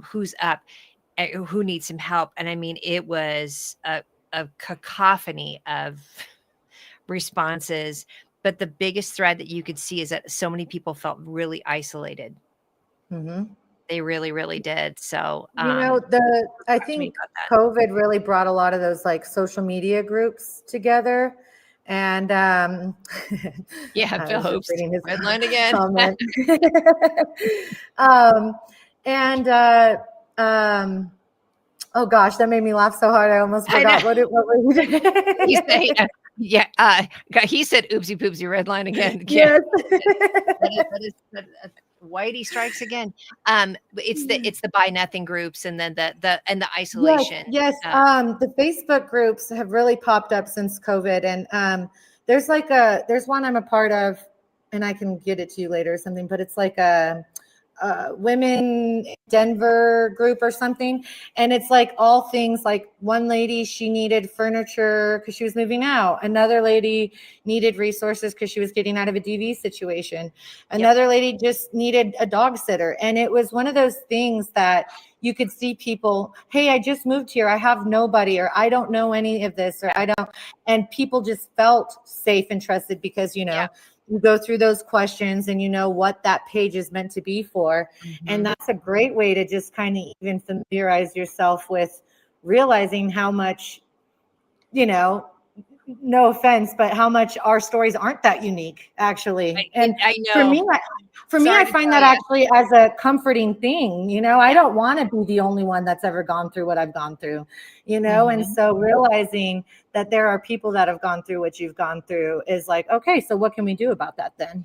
Who's up? Who needs some help?" And I mean, it was a cacophony of responses. But the biggest thread that you could see is that so many people felt really isolated. Hmm. They really, really did. So, I talk to me think about that. COVID really brought a lot of those like social media groups together. And Yeah, I Phil was just Hopes, reading his red line again. comment. um, and oh gosh, that made me laugh so hard I almost I know. forgot what were you He doing? say, yeah, he said, "Oopsie poopsie, red line again." Yeah, Yes. Whitey strikes again. But it's the buy nothing groups and then the Yes, isolation. yes. Uh, The Facebook groups have really popped up since COVID, and there's one I'm a part of, and I can get it to you later or something. But it's like a women in Denver group or something, and it's like all things like one lady, she needed furniture because she was moving out. Another lady needed resources because she was getting out of a DV situation. yep. Another lady just needed a dog sitter, and it was one of those things that you could see people, hey, I just moved here, I have nobody, or I don't know any of this, or I don't. And people just felt safe and trusted because Yeah. you go through those questions and you know what that page is meant to be for. And Mhm. that's a great way to just kind of even familiarize yourself with realizing how much, you know no offense, but how much our stories aren't that unique, actually. And I for know. me, I Sorry to find tell that you. actually as a comforting thing. I Yeah. don't want to be the only one that's ever gone through what I've gone through. And Mhm. so realizing that there are people that have gone through what you've gone through is like, okay, so what can we do about that then?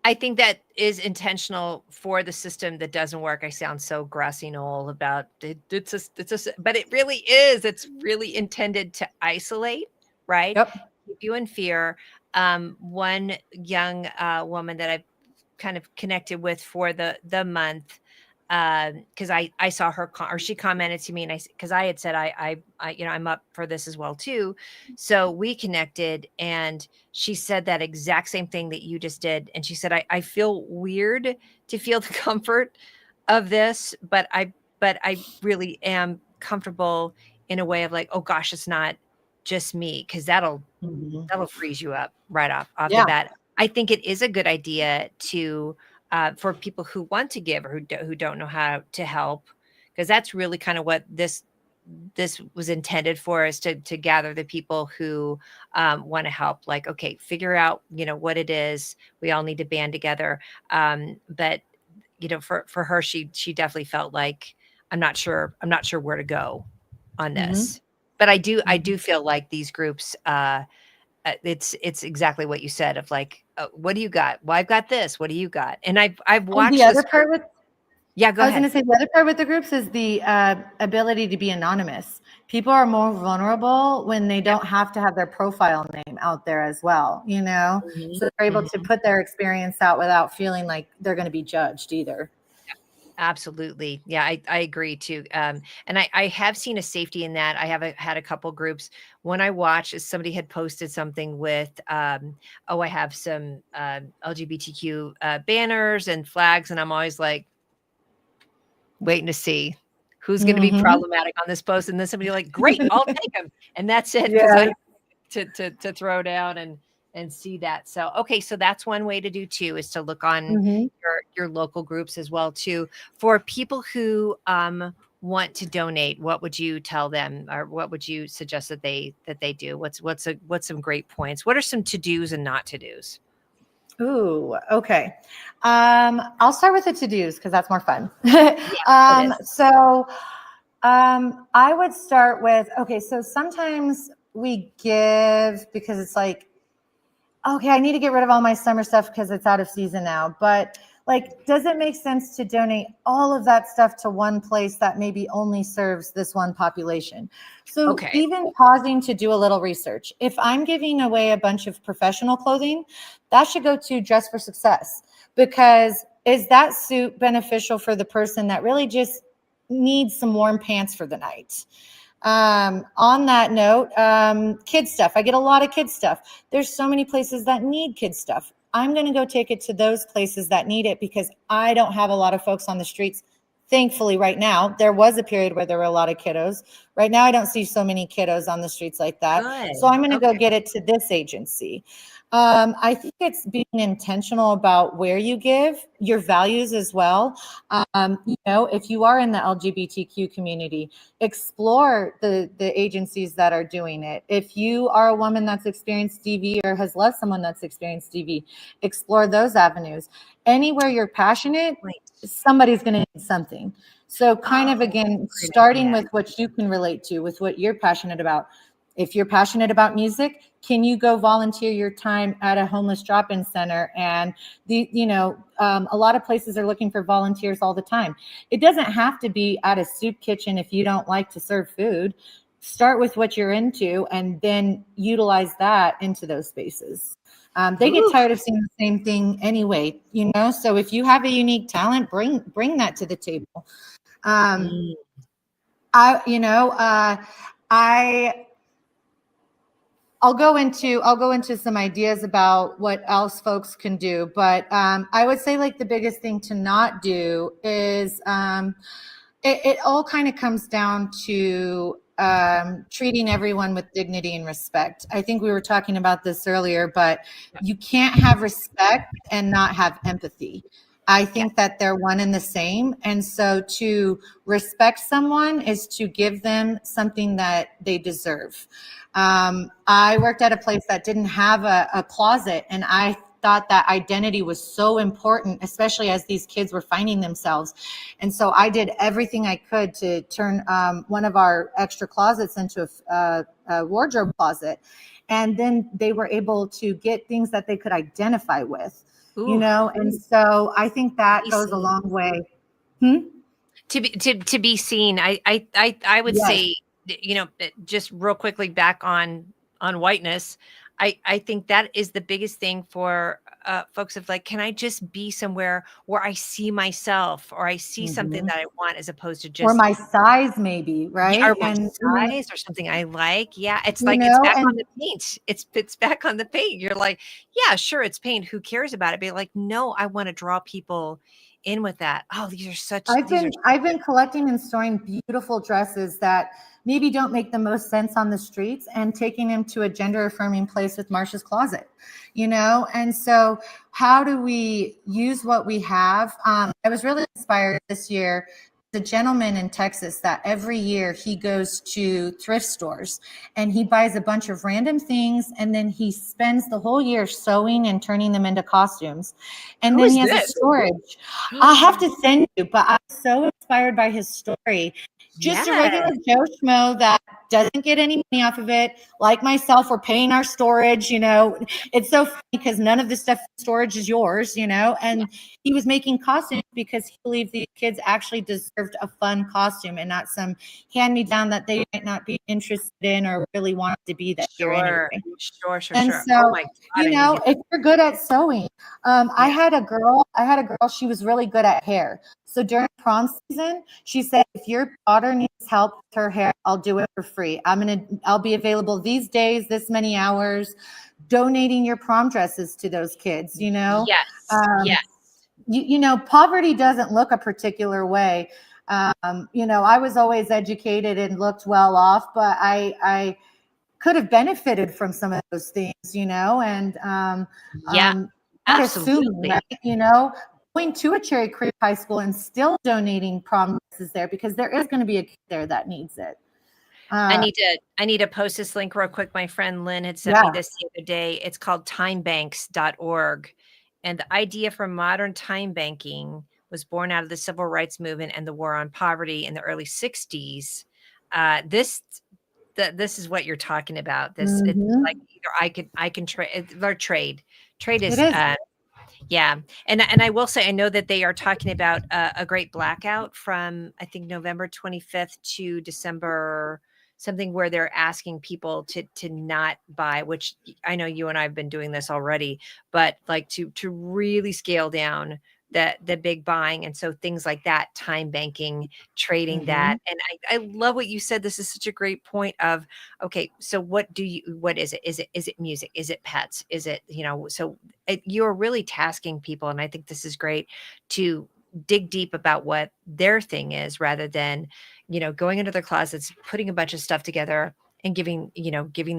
I think that is intentional for the system that doesn't work. I sound so grassy knoll about it. But it really is. It's really intended to isolate, right? Yep. Keep you in fear. One young woman that I've kind of connected with for the month because I saw her or she commented to me and because I had said I I'm up for this as well too, so we connected and she said that exact same thing that you just did, and she said I feel weird to feel the comfort of this, but I really am comfortable in a way of like, oh gosh, it's not just me, because Mhm. that'll freeze you up right off the Yeah. bat. I think it is a good idea to for people who want to give or who don't know how to help, because that's really kind of what this was intended for, is to gather the people who want to help. Like, okay, figure out what it is. We all need to band together. But for her, she definitely felt like I'm not sure where to go. on Mm-hmm. this. But I Mm-hmm. do feel like these groups, it's exactly what you said of like, "What do you got? Well, I've got this. What do you got?" And I've And the watched other this part group. with Yeah, go I was going ahead. to say the other part with the groups is the ability to be anonymous. People are more vulnerable when they Yep. don't have to have their profile name out there as well, you know? Mhm, So they're able to mhm. put their experience out without feeling like they're going to be judged either. Absolutely. Yeah, I agree too. And I have seen a safety in that. I have had a couple groups. One I watched is somebody had posted something with, oh, I have some LGBTQ banners and flags, and I'm always like waiting to see who's going to be Mm-hmm. problematic on this post, and then somebody like, great, I'll take them, and that's it because Yes. I to throw down and see that. So, okay, so that's one way to do too, is to look on Mm-hmm. your local groups as well too. For people who want to donate, what would you tell them, or what would you suggest that they do? What's some great points? What are some to-dos and not to-dos? Ooh, okay. I'll start with the to-dos because that's more fun. Yeah, it um, is. so I would start with, okay, so sometimes we give because it's like, okay, I need to get rid of all my summer stuff because it's out of season now. But like, does it make sense to donate all of that stuff to one place that maybe only serves this one population? So Okay. even pausing to do a little research. If I'm giving away a bunch of professional clothing, that should go to Dress for Success, because is that suit beneficial for the person that really just needs some warm pants for the night? On that note, kid stuff. I get a lot of kid stuff. There's so many places that need kid stuff. I'm going to go take it to those places that need it because I don't have a lot of folks on the streets. Thankfully, right now, there was a period where there were a lot of kiddos. Right now, I don't see so many kiddos on the streets like that. So Good. I'm going to go Okay. get it to this agency. I think it's being intentional about where you give, your values as well. If you are in the LGBTQ community, explore the agencies that are doing it. If you are a woman that's experienced DV or has loved someone that's experienced DV, explore those avenues. Anywhere you're passionate, Point. somebody's going to need something. So kind of Oh, again, great starting idea. with what you can relate to, with what you're passionate about. If you're passionate about music, can you go volunteer your time at a homeless drop-in center? And a lot of places are looking for volunteers all the time. It doesn't have to be at a soup kitchen if you don't like to serve food. Start with what you're into and then utilize that into those spaces. They get Ooh. tired of seeing the same thing anyway, you know. So if you have a unique talent, bring that to the table. Um, Mm. I, you know, I I'll go into some ideas about what else folks can do, but I would say like the biggest thing to not do is it all kind of comes down to treating everyone with dignity and respect. I think we were talking about this earlier, but you can't have respect and not have empathy. I Yeah. think that they're one and the same. And so to respect someone is to give them something that they deserve. I worked at a place that didn't have a closet, and I thought that identity was so important, especially as these kids were finding themselves. And so I did everything I could to turn one of our extra closets into a wardrobe closet. And then they were able to get things that they could identify with, you Ooh. know? And so I think that Be goes a seen. long way. Hmm? To be seen. I would Yes. say, just real quickly back on whiteness, I think that is the biggest thing for, folks of like, "Can I just be somewhere where I see myself or I see something Mhm. that I want," as opposed to Or just, my size, maybe, yeah, or right? my And, size or something I like. Yeah, it's like it's you know, back on and the paint. It's back on the paint. You're like, "Yeah, sure, it's paint. Who cares about it?" But like, "No, I wanna draw people in with that." Oh, I've these are been I've been collecting and storing beautiful dresses that maybe don't make the most sense on the streets and taking them to a gender affirming place with Marsha's Closet, you know? And so how do we use what we have? I was really inspired this year. The gentleman in Texas that every year he goes to thrift stores and he buys a bunch of random things and then he spends the whole year sewing and turning them into costumes. And Who then is he has a this? storage. I have to send you, but I'm so inspired by his story. just a regular Yes, Joe Schmo that doesn't get any money off of it. Like myself, we're paying our storage. It's so funny because none of the stuff in storage is yours. And he was making costumes because he believed these kids actually deserved a fun costume and not some hand me down that they might not be interested in or really want to be that year anyway. sure, sure, sure, And sure. Oh so, my God, I need to get if you're good at sewing, I yeah, had a girl, she was really good at hair. So during prom season, she said, if your daughter needs help with her hair, I'll do it for free. I'll be available these days, this many hours, donating your prom dresses to those kids, yes, Um, yes. poverty doesn't look a particular way. I was always educated and looked well off, but I could have benefited from some of those things, and Yeah, not assuming, absolutely. right? Going to a Cherry Creek High School and still donating prom dresses there because there is going to be a kid there that needs it. I Uh, need to I need to post this link real quick. My friend Lynn had sent me yeah. this the other day. It's called timebanks.org. And the idea for modern time banking was born out of the civil rights movement and the war on poverty in the early 60s. This is what you're talking about. This it's like Hmm. either I can trade or trade. Trade It is is. yeah, and I will say I know that they are talking about a great blackout from I think November 25th to December something where they're asking people to not buy, which I know you and I have been doing this already, but like to really scale down the big buying, and so things like that, time banking, trading Hmm. that, and I love what you said. This is such a great point of okay, so what is it? Is it music? Is it pets? Is it so you're really tasking people, and I think this is great to dig deep about what their thing is rather than going into their closets, putting a bunch of stuff together and giving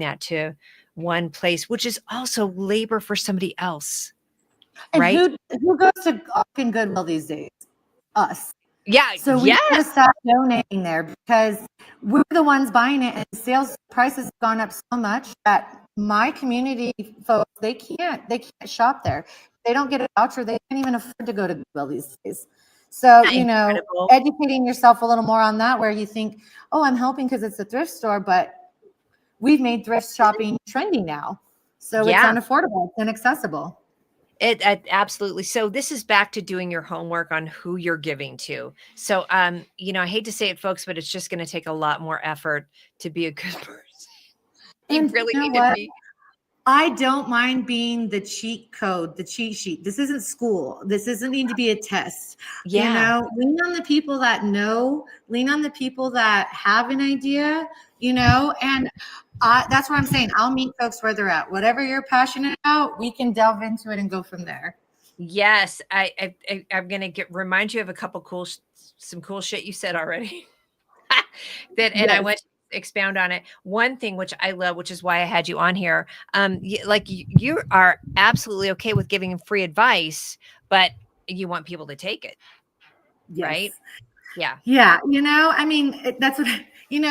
that to one place, which is also labor for somebody else, And right? who goes to Auction Goodwill these days? Us. Yeah, So we got to yes, stop donating there because we're the ones buying it, and sales prices have gone up so much that my community folks they can't shop there. They don't get a voucher. They can't even afford to go to Goodwill these days. So incredible. educating yourself a little more on that, where you think, oh, I'm helping because it's a thrift store, but we've made thrift shopping trendy now, so it's Yeah, unaffordable, it's inaccessible. it absolutely. So this is back to doing your homework on who you're giving to. So I hate to say it, folks, but it's just going to take a lot more effort to be a good person. You And really you know need to what? be. I don't mind being the cheat code, the cheat sheet. This isn't school. This doesn't need to be a test. Yeah. Lean on the people that know, lean on the people that have an idea, and that's what I'm saying. I'll meet folks where they're at. Whatever you're passionate about, we can delve into it and go from there. Yes, I'm gonna remind you of a couple some cool shit you said already. That and I Yes. want to expound on it. One thing which I love, which is why I had you on here, you are absolutely okay with giving free advice, but you want people to take it, right? Yes. Yeah, Yeah, I mean, that's what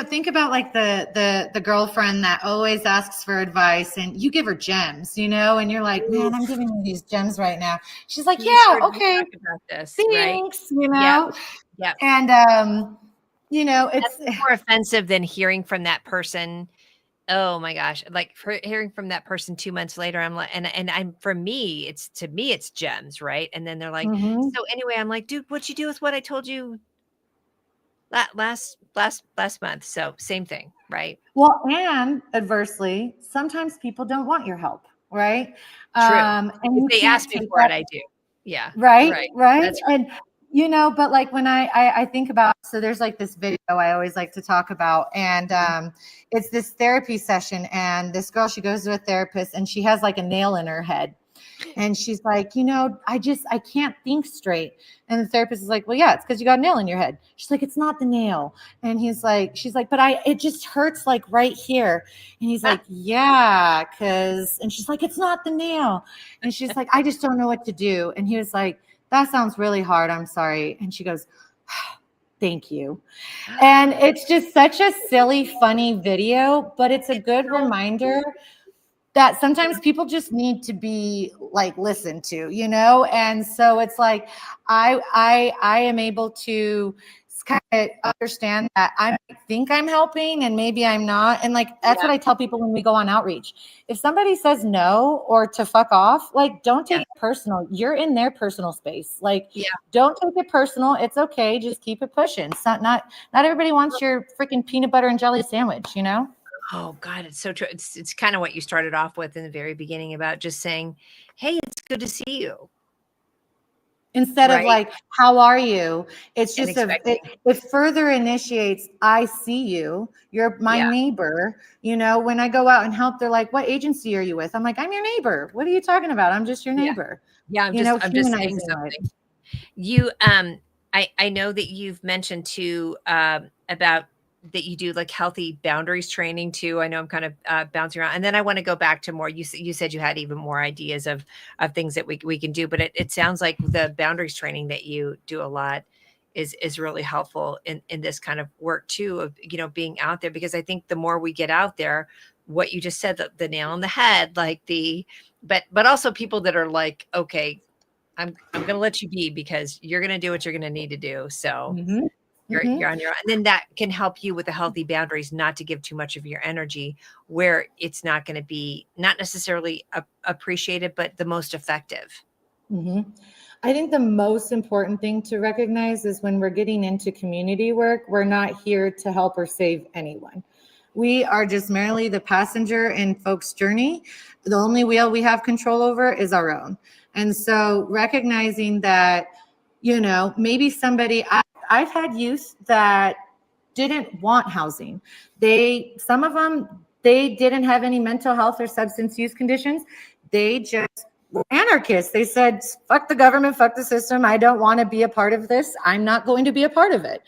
think about like the girlfriend that always asks for advice and you give her gems, and you're like, "Man, I'm giving you these gems right now." She's like, we "Yeah, heard you okay, talk about this, right? thanks," Yep, yep. And it's That's more offensive than hearing from that person. Oh my gosh, like, for hearing from that person 2 months later, I'm like and I'm for me, it's gems, right? And then they're like, mhm. "So anyway," I'm like, "Dude, what'd you do with what I told you last month?" So, same thing, right? Well, and adversely, sometimes people don't want your help, right? True. And If you they can't ask me take for that. it, I do. Yeah, Right, right. right. That's right. And but like when I think about, so there's like this video I always like to talk about, and it's this therapy session, and this girl, she goes to a therapist and she has like a nail in her head. And she's like, I can't think straight. And the therapist is like, well, yeah, it's because you got a nail in your head. She's like, it's not the nail. And she's like, but it just hurts like right here. And he's like, yeah, and she's like, it's not the nail. And she's like, I just don't know what to do. And he was like, that sounds really hard. I'm sorry. And she goes, thank you. And it's just such a silly, funny video, but it's a It's good so reminder that sometimes people just need to be like listened to, and so it's like I am able to kind of understand that I might think I'm helping and maybe I'm not. And like, that's Yeah. what I tell people when we go on outreach. If somebody says no or to fuck off, like, don't take Yeah. it personal. You're in their personal space. Like, Yeah. don't take it personal. It's okay. Just keep it pushing. It's not everybody wants your freaking peanut butter and jelly sandwich, you know? Oh God, it's so true. It's kind of what you started off with in the very beginning about just saying, "Hey, it's good to see you," Instead of right? like, how are you? It's And just expecting, it further initiates, I see you, you're my yeah, neighbor. You know, when I go out and help, they're like, what agency are you with? I'm like, I'm your neighbor. What are you talking about? I'm just your yeah, neighbor. yeah. You know, I'm just saying humanizing it. something. You, I know that you've mentioned too, about that you do like healthy boundaries training too. I know I'm kind of bouncing around, and then I want to go back to more. You said you had even more ideas of things that we can do, but it sounds like the boundaries training that you do a lot is really helpful in this kind of work too, of being out there, because I think the more we get out there, what you just said, the nail on the head, like but also people that are like, okay, I'm gonna let you be because you're gonna do what you're gonna need to do. So Hmm. Hmm. you're on your own. And then that can help you with the healthy boundaries, not to give too much of your energy where it's not gonna be not necessarily appreciated, but the most effective. Hmm. I think the most important thing to recognize is when we're getting into community work, we're not here to help or save anyone. We are just merely the passenger in folks' journey. The only wheel we have control over is our own. And so recognizing that, you know, maybe I've had youth that didn't want housing. Some of them, they didn't have any mental health or substance use conditions. They just were anarchists. They said, fuck the government, fuck the system. I don't want to be a part of this. I'm not going to be a part of it.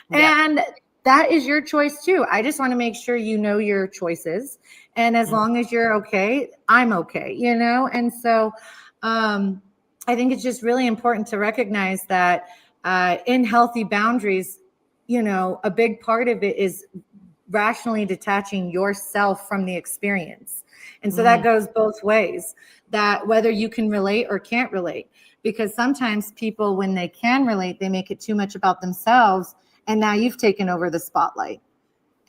Yep. And that is your choice too. I just want to make sure you know your choices. And as Mm. long as you're okay, I'm okay, you know? And so I think it's just really important to recognize that in healthy boundaries, you know, a big part of it is rationally detaching yourself from the experience. And so that Mm. goes both ways, that whether you can relate or can't relate, because sometimes people, when they can relate, they make it too much about themselves. And now you've taken over the spotlight.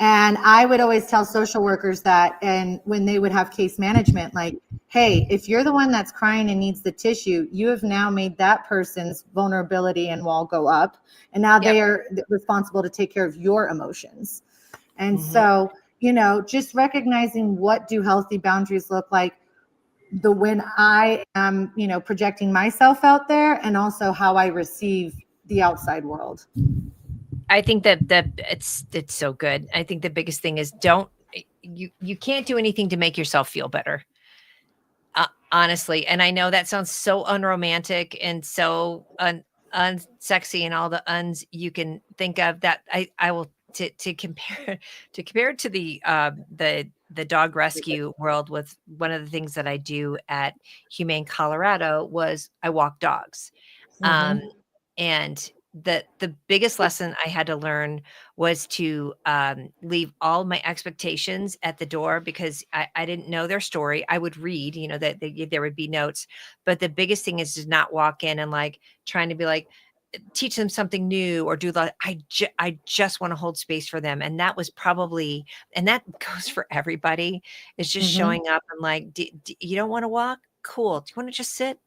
And I would always tell social workers that, and when they would have case management, like, hey, if you're the one that's crying and needs the tissue, you have now made that person's vulnerability and wall go up. And now Yep. they are responsible to take care of your emotions. And Hmm. so, you know, just recognizing what do healthy boundaries look like, the when I am, you know, projecting myself out there, and also how I receive the outside world. I think that it's so good. I think the biggest thing is don't you can't do anything to make yourself feel better. Honestly, and I know that sounds so unromantic and so unsexy and all the uns you can think of, that I will to compare compare it to the dog rescue world. With one of the things that I do at Humane Colorado was I walk dogs. Um, Mm-hmm. and the biggest lesson I had to learn was to leave all my expectations at the door, because I didn't know their story. I would read, that there would be notes, but the biggest thing is to not walk in and like trying to be like teach them something new or do the I just want to hold space for them. And that was probably, and that goes for everybody, is just Mm-hmm. showing up and like, you don't want to walk? Cool. Do you want to just sit?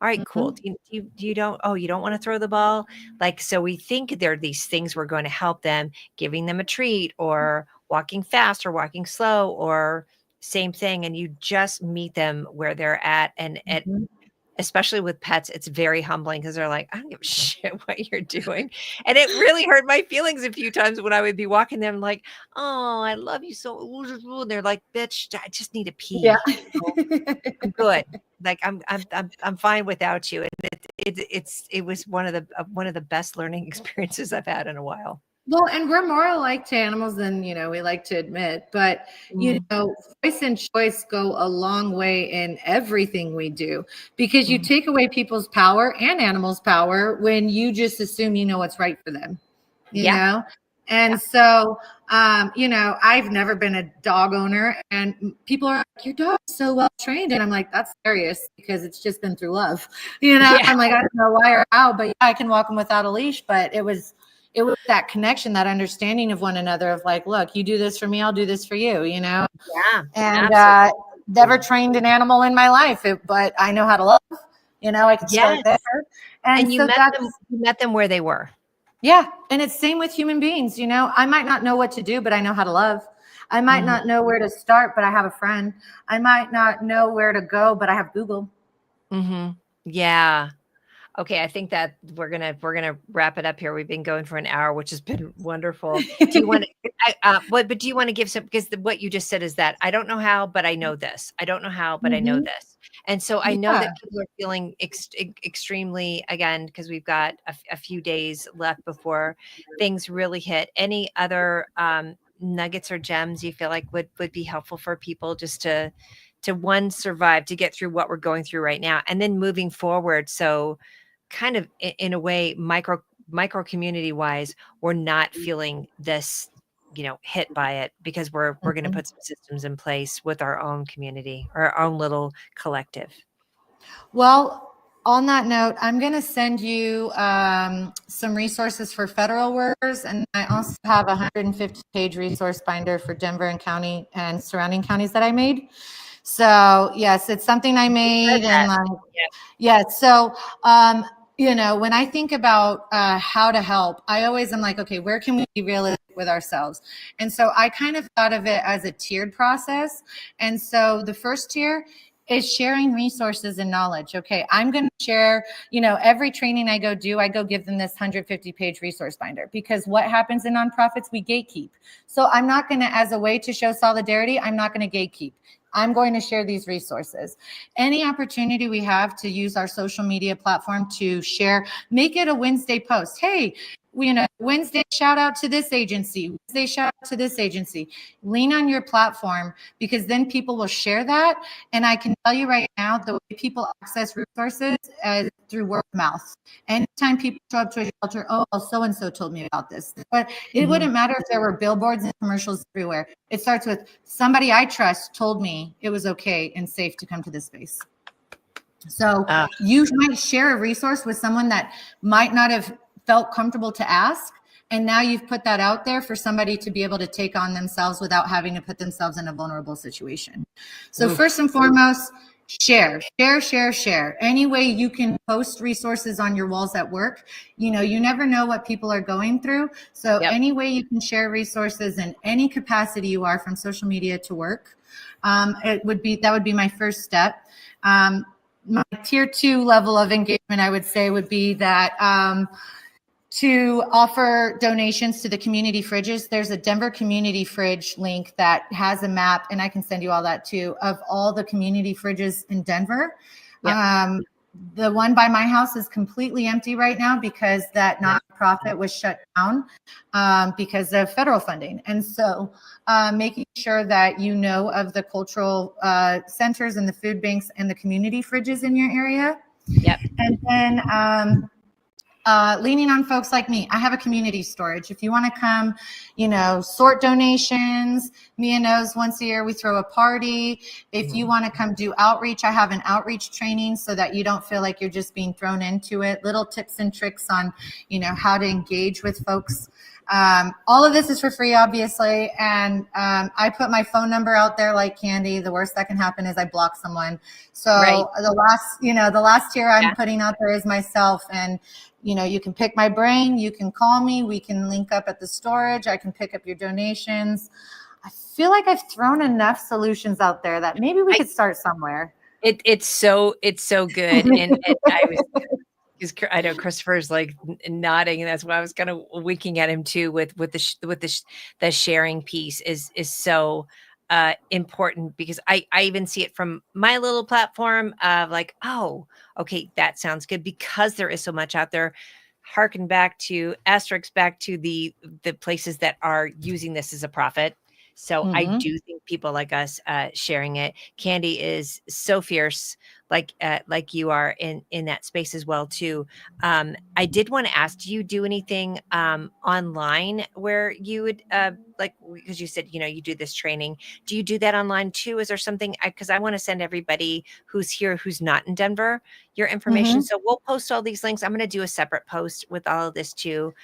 All right, cool. Mm-hmm. You don't, oh, you don't want to throw the ball? Like, so we think there are these things we're going to help them, giving them a treat or walking fast or walking slow or same thing. And you just meet them where they're at. And Mm-hmm. especially with pets, it's very humbling because they're like, I don't give a shit what you're doing. And it really hurt my feelings a few times when I would be walking them like, oh, I love you so. And they're like, bitch, I just need to Yeah. pee. I'm good. Like I'm fine without you. And it was one of the best learning experiences I've had in a while. Well, and we're more alike to animals than, you know, we like to admit. But, you Mm, know, voice and choice go a long way in everything we do, because you mm, take away people's power and animals' power when you just assume you know what's right for them, you yeah, know? yeah, And so, you know, I've never been a dog owner, and people are like, your dog's so well trained. And I'm like, that's serious, because it's just been through love. You know, yeah. I'm like, I don't know why or how, but yeah, I can walk them without a leash. But it was, it was that connection, that understanding of one another of like, look, you do this for me, I'll do this for you, you know? Yeah, And absolutely. never trained an animal in my life, but I know how to love, you know, I could start there. Yes. And And so that's, you met them where they were. yeah. And it's same with human beings, you know, I might not know what to do, but I know how to love. I might Mhm, not know where to start, but I have a friend. I might not know where to go, but I have Google. mhm. Yeah. Okay, I think that we're gonna wrap it up here. We've been going for an hour, which has been wonderful. Do you wanna but do you wanna give some because what you just said is that, "I don't know how, but I know this. I don't know how, but I know Mhm. this." And so I know Yeah. that people are feeling extremely again, because 'cause we've got a few days left before things really hit. Any other, nuggets or gems you feel like would be helpful for people just to, one, survive, to get through what we're going through right now, and then moving forward, so kind of in a way micro community wise we're not feeling this hit by it because we're going to Mhm. put some systems in place with our own community or our own little collective. Well, on that note, I'm going to send you some resources for federal workers, and I also have a 150-page resource binder for Denver and county and surrounding counties that I made. So yes, it's something I You said made, and that. like, Yeah. yeah. So, you know, when I think about how to help, I always am like, okay, where can we be realistic with ourselves? And so I kind of thought of it as a tiered process. And so the first tier is sharing resources and knowledge. Okay, I'm going to share, you know, every training I go do, I go give them this 150-page resource binder, because what happens in nonprofits, we gatekeep. So I'm not going to, as a way to show solidarity, I'm not going to gatekeep. I'm going to share these resources. Any opportunity we have to use our social media platform to share, make it a Wednesday post. Hey, you know, Wednesday shout out to this agency, Wednesday shout out to this agency. Lean on your platform, because then people will share that. And I can tell you right now, the way people access resources is through word of mouth. Anytime people show up to a shelter, oh, so and so told me about this. But it Mhm. wouldn't matter if there were billboards and commercials everywhere. It starts with somebody I trust told me it was okay and safe to come to this space. So Ah, you might share a resource with someone that might not have felt comfortable to ask. And now you've put that out there for somebody to be able to take on themselves without having to put themselves in a vulnerable situation. So first oof. and foremost, share. Any way you can post resources on your walls at work. You know, you never know what people are going through. So Yep. any way you can share resources in any capacity you are, from social media to work, that would be my first step. My tier 2 level of engagement, I would say, would be that to offer donations to the community fridges. There's a Denver community fridge link that has a map, and I can send you all that too, of all the community fridges in Denver. Yep. The one by my house is completely empty right now because that Yeah. nonprofit was shut down because of federal funding. And so making sure that you know of the cultural centers and the food banks and the community fridges in your area. Yep. And then leaning on folks like me. I have a community storage. If you want to come, you know, sort donations, Mia knows once a year we throw a party. If you want to come do outreach, I have an outreach training so that you don't feel like you're just being thrown into it. Little tips and tricks on, you know, how to engage with folks. All of this is for free, obviously. And I put my phone number out there like candy. The worst that can happen is I block someone. Right. So the last tier I'm Yeah. putting out there is myself. And you know, you can pick my brain, you can call me, we can link up at the storage, I can pick up your donations. I feel like I've thrown enough solutions out there that maybe we I could start somewhere. it's so good, and I was because I know Christopher's like nodding, and that's why I was kind of winking at him too with the sharing piece is so important because I even see it from my little platform of like, oh, okay, that sounds good because there is so much out there. Harken back to asterisks back to the places that are using this as a profit. So I Mm-hmm. do think people like us sharing it. Candy is so fierce, like you are in that space as well too. I did want to ask, do you do anything online where you would like, because you said, you do this training. Do you do that online too? Is there something, because I want to send everybody who's here who's not in Denver your information. Mm-hmm. So we'll post all these links. I'm going to do a separate post with all of this too,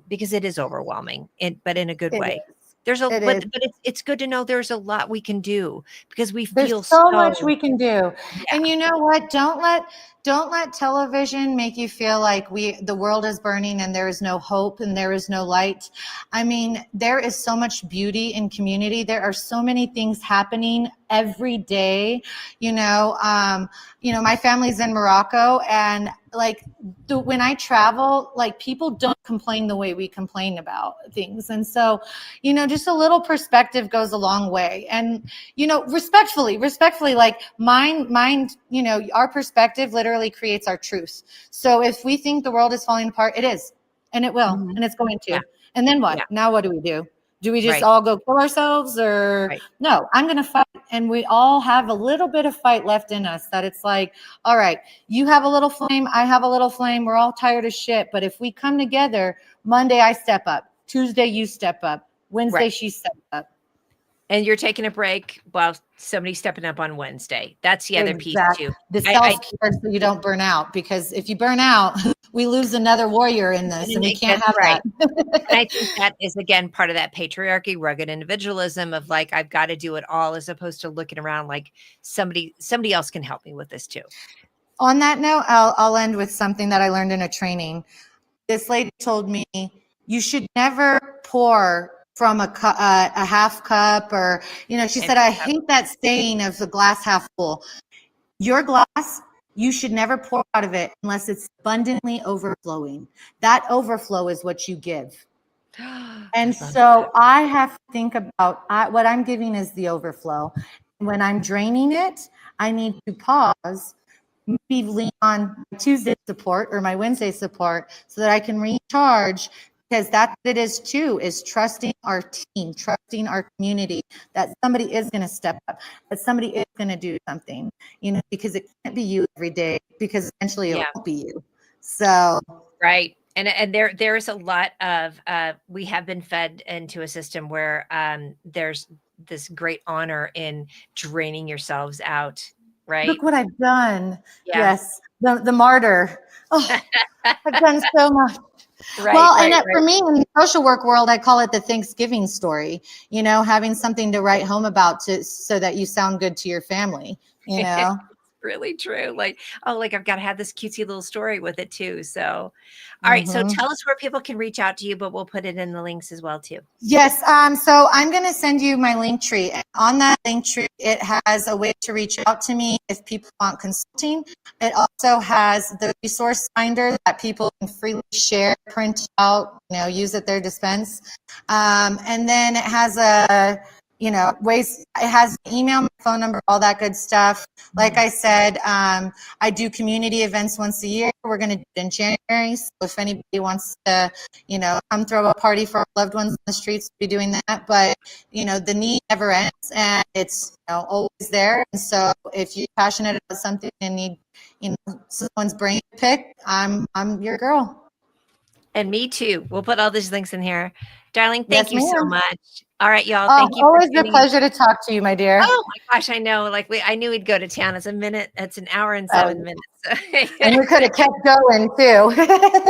because it is overwhelming, but in a good It way. is. There's a It but is. but it's good to know there's a lot we can do because we There's feel so much so. we can do. Yeah. And you know what? Don't let television make you feel like the world is burning and there is no hope and there is no light. I mean, there is so much beauty in community. There are so many things happening every day. My family's in Morocco, and like when I travel, like people don't complain the way we complain about things. And so, just a little perspective goes a long way. And respectfully, like mine, our perspective literally creates our truth. So if we think the world is falling apart, it is, and it will, Mhm. and it's going Yeah. to. And then what? Yeah. Now what do we do? Do we just Right. all go kill ourselves, or Right. no? I'm going to fight. And we all have a little bit of fight left in us, that it's like, all right, you have a little flame, I have a little flame. We're all tired of shit. But if we come together, Monday I step up, Tuesday you step up, Wednesday Right. she steps up. And you're taking a break while somebody's stepping up on Wednesday. That's the other piece Exactly. too. The I self-care so you don't burn out, because if you burn out, we lose another warrior in this, and we can't That's have right. that. And I think that is again part of that patriarchy, rugged individualism of like, I've got to do it all, as opposed to looking around like somebody else can help me with this too. On that note, I'll end with something that I learned in a training. This lady told me, you should never pour from a half cup, or she And said, I hate that saying of the glass half full. Your glass, you should never pour out of it unless it's abundantly overflowing. That overflow is what you give. I And love that. so I have to think about what I'm giving is the overflow. When I'm draining it, I need to pause, maybe lean on my Tuesday support or my Wednesday support so that I can recharge, because that's what it is too, is trusting our team, trusting our community, that somebody is going to step up, that somebody is going to do something, because it can't be you every day, because eventually it Yeah. won't be you. So Right. And there is a lot of we have been fed into a system where there's this great honor in draining yourselves out, right? look what I've done. Yeah. Yes, the martyr. Oh, I've done so much. Right, Well, and right, for right. me in the social work world, I call it the Thanksgiving story, having something to write home about, so that you sound good to your family. Really true. Like, oh, like I've got to have this cutesy little story with it too. So, all right. So Mm-hmm. tell us where people can reach out to you, but we'll put it in the links as well too. Yes. So I'm going to send you my link tree. And on that link tree, it has a way to reach out to me if people want consulting. It also has the resource finder that people can freely share, print out, use at their dispense. And then it has ways. It has email, my phone number, all that good stuff. Like I said, I do community events once a year. We're going to do it in January. So if anybody wants to, come throw a party for our loved ones on the streets, we'll be doing that. But, the need never ends, and it's, always there. And so if you're passionate about something and need, someone's brain pick, I'm your girl. And me too. We'll put all these links in here. Darling, thank Yes, you so ma'am. much. All right, y'all. Oh, Thank you for always a tuning in. pleasure to talk to you, my dear. Oh my gosh, I know. Like I knew we'd go to town. It's a minute. It's an hour and 7 minutes. And we could have kept going too. We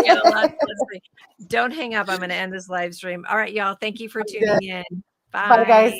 got a lot to say. Don't hang up. I'm going to end this live stream. All right, y'all. Thank you for tuning in. Bye, guys. Bye.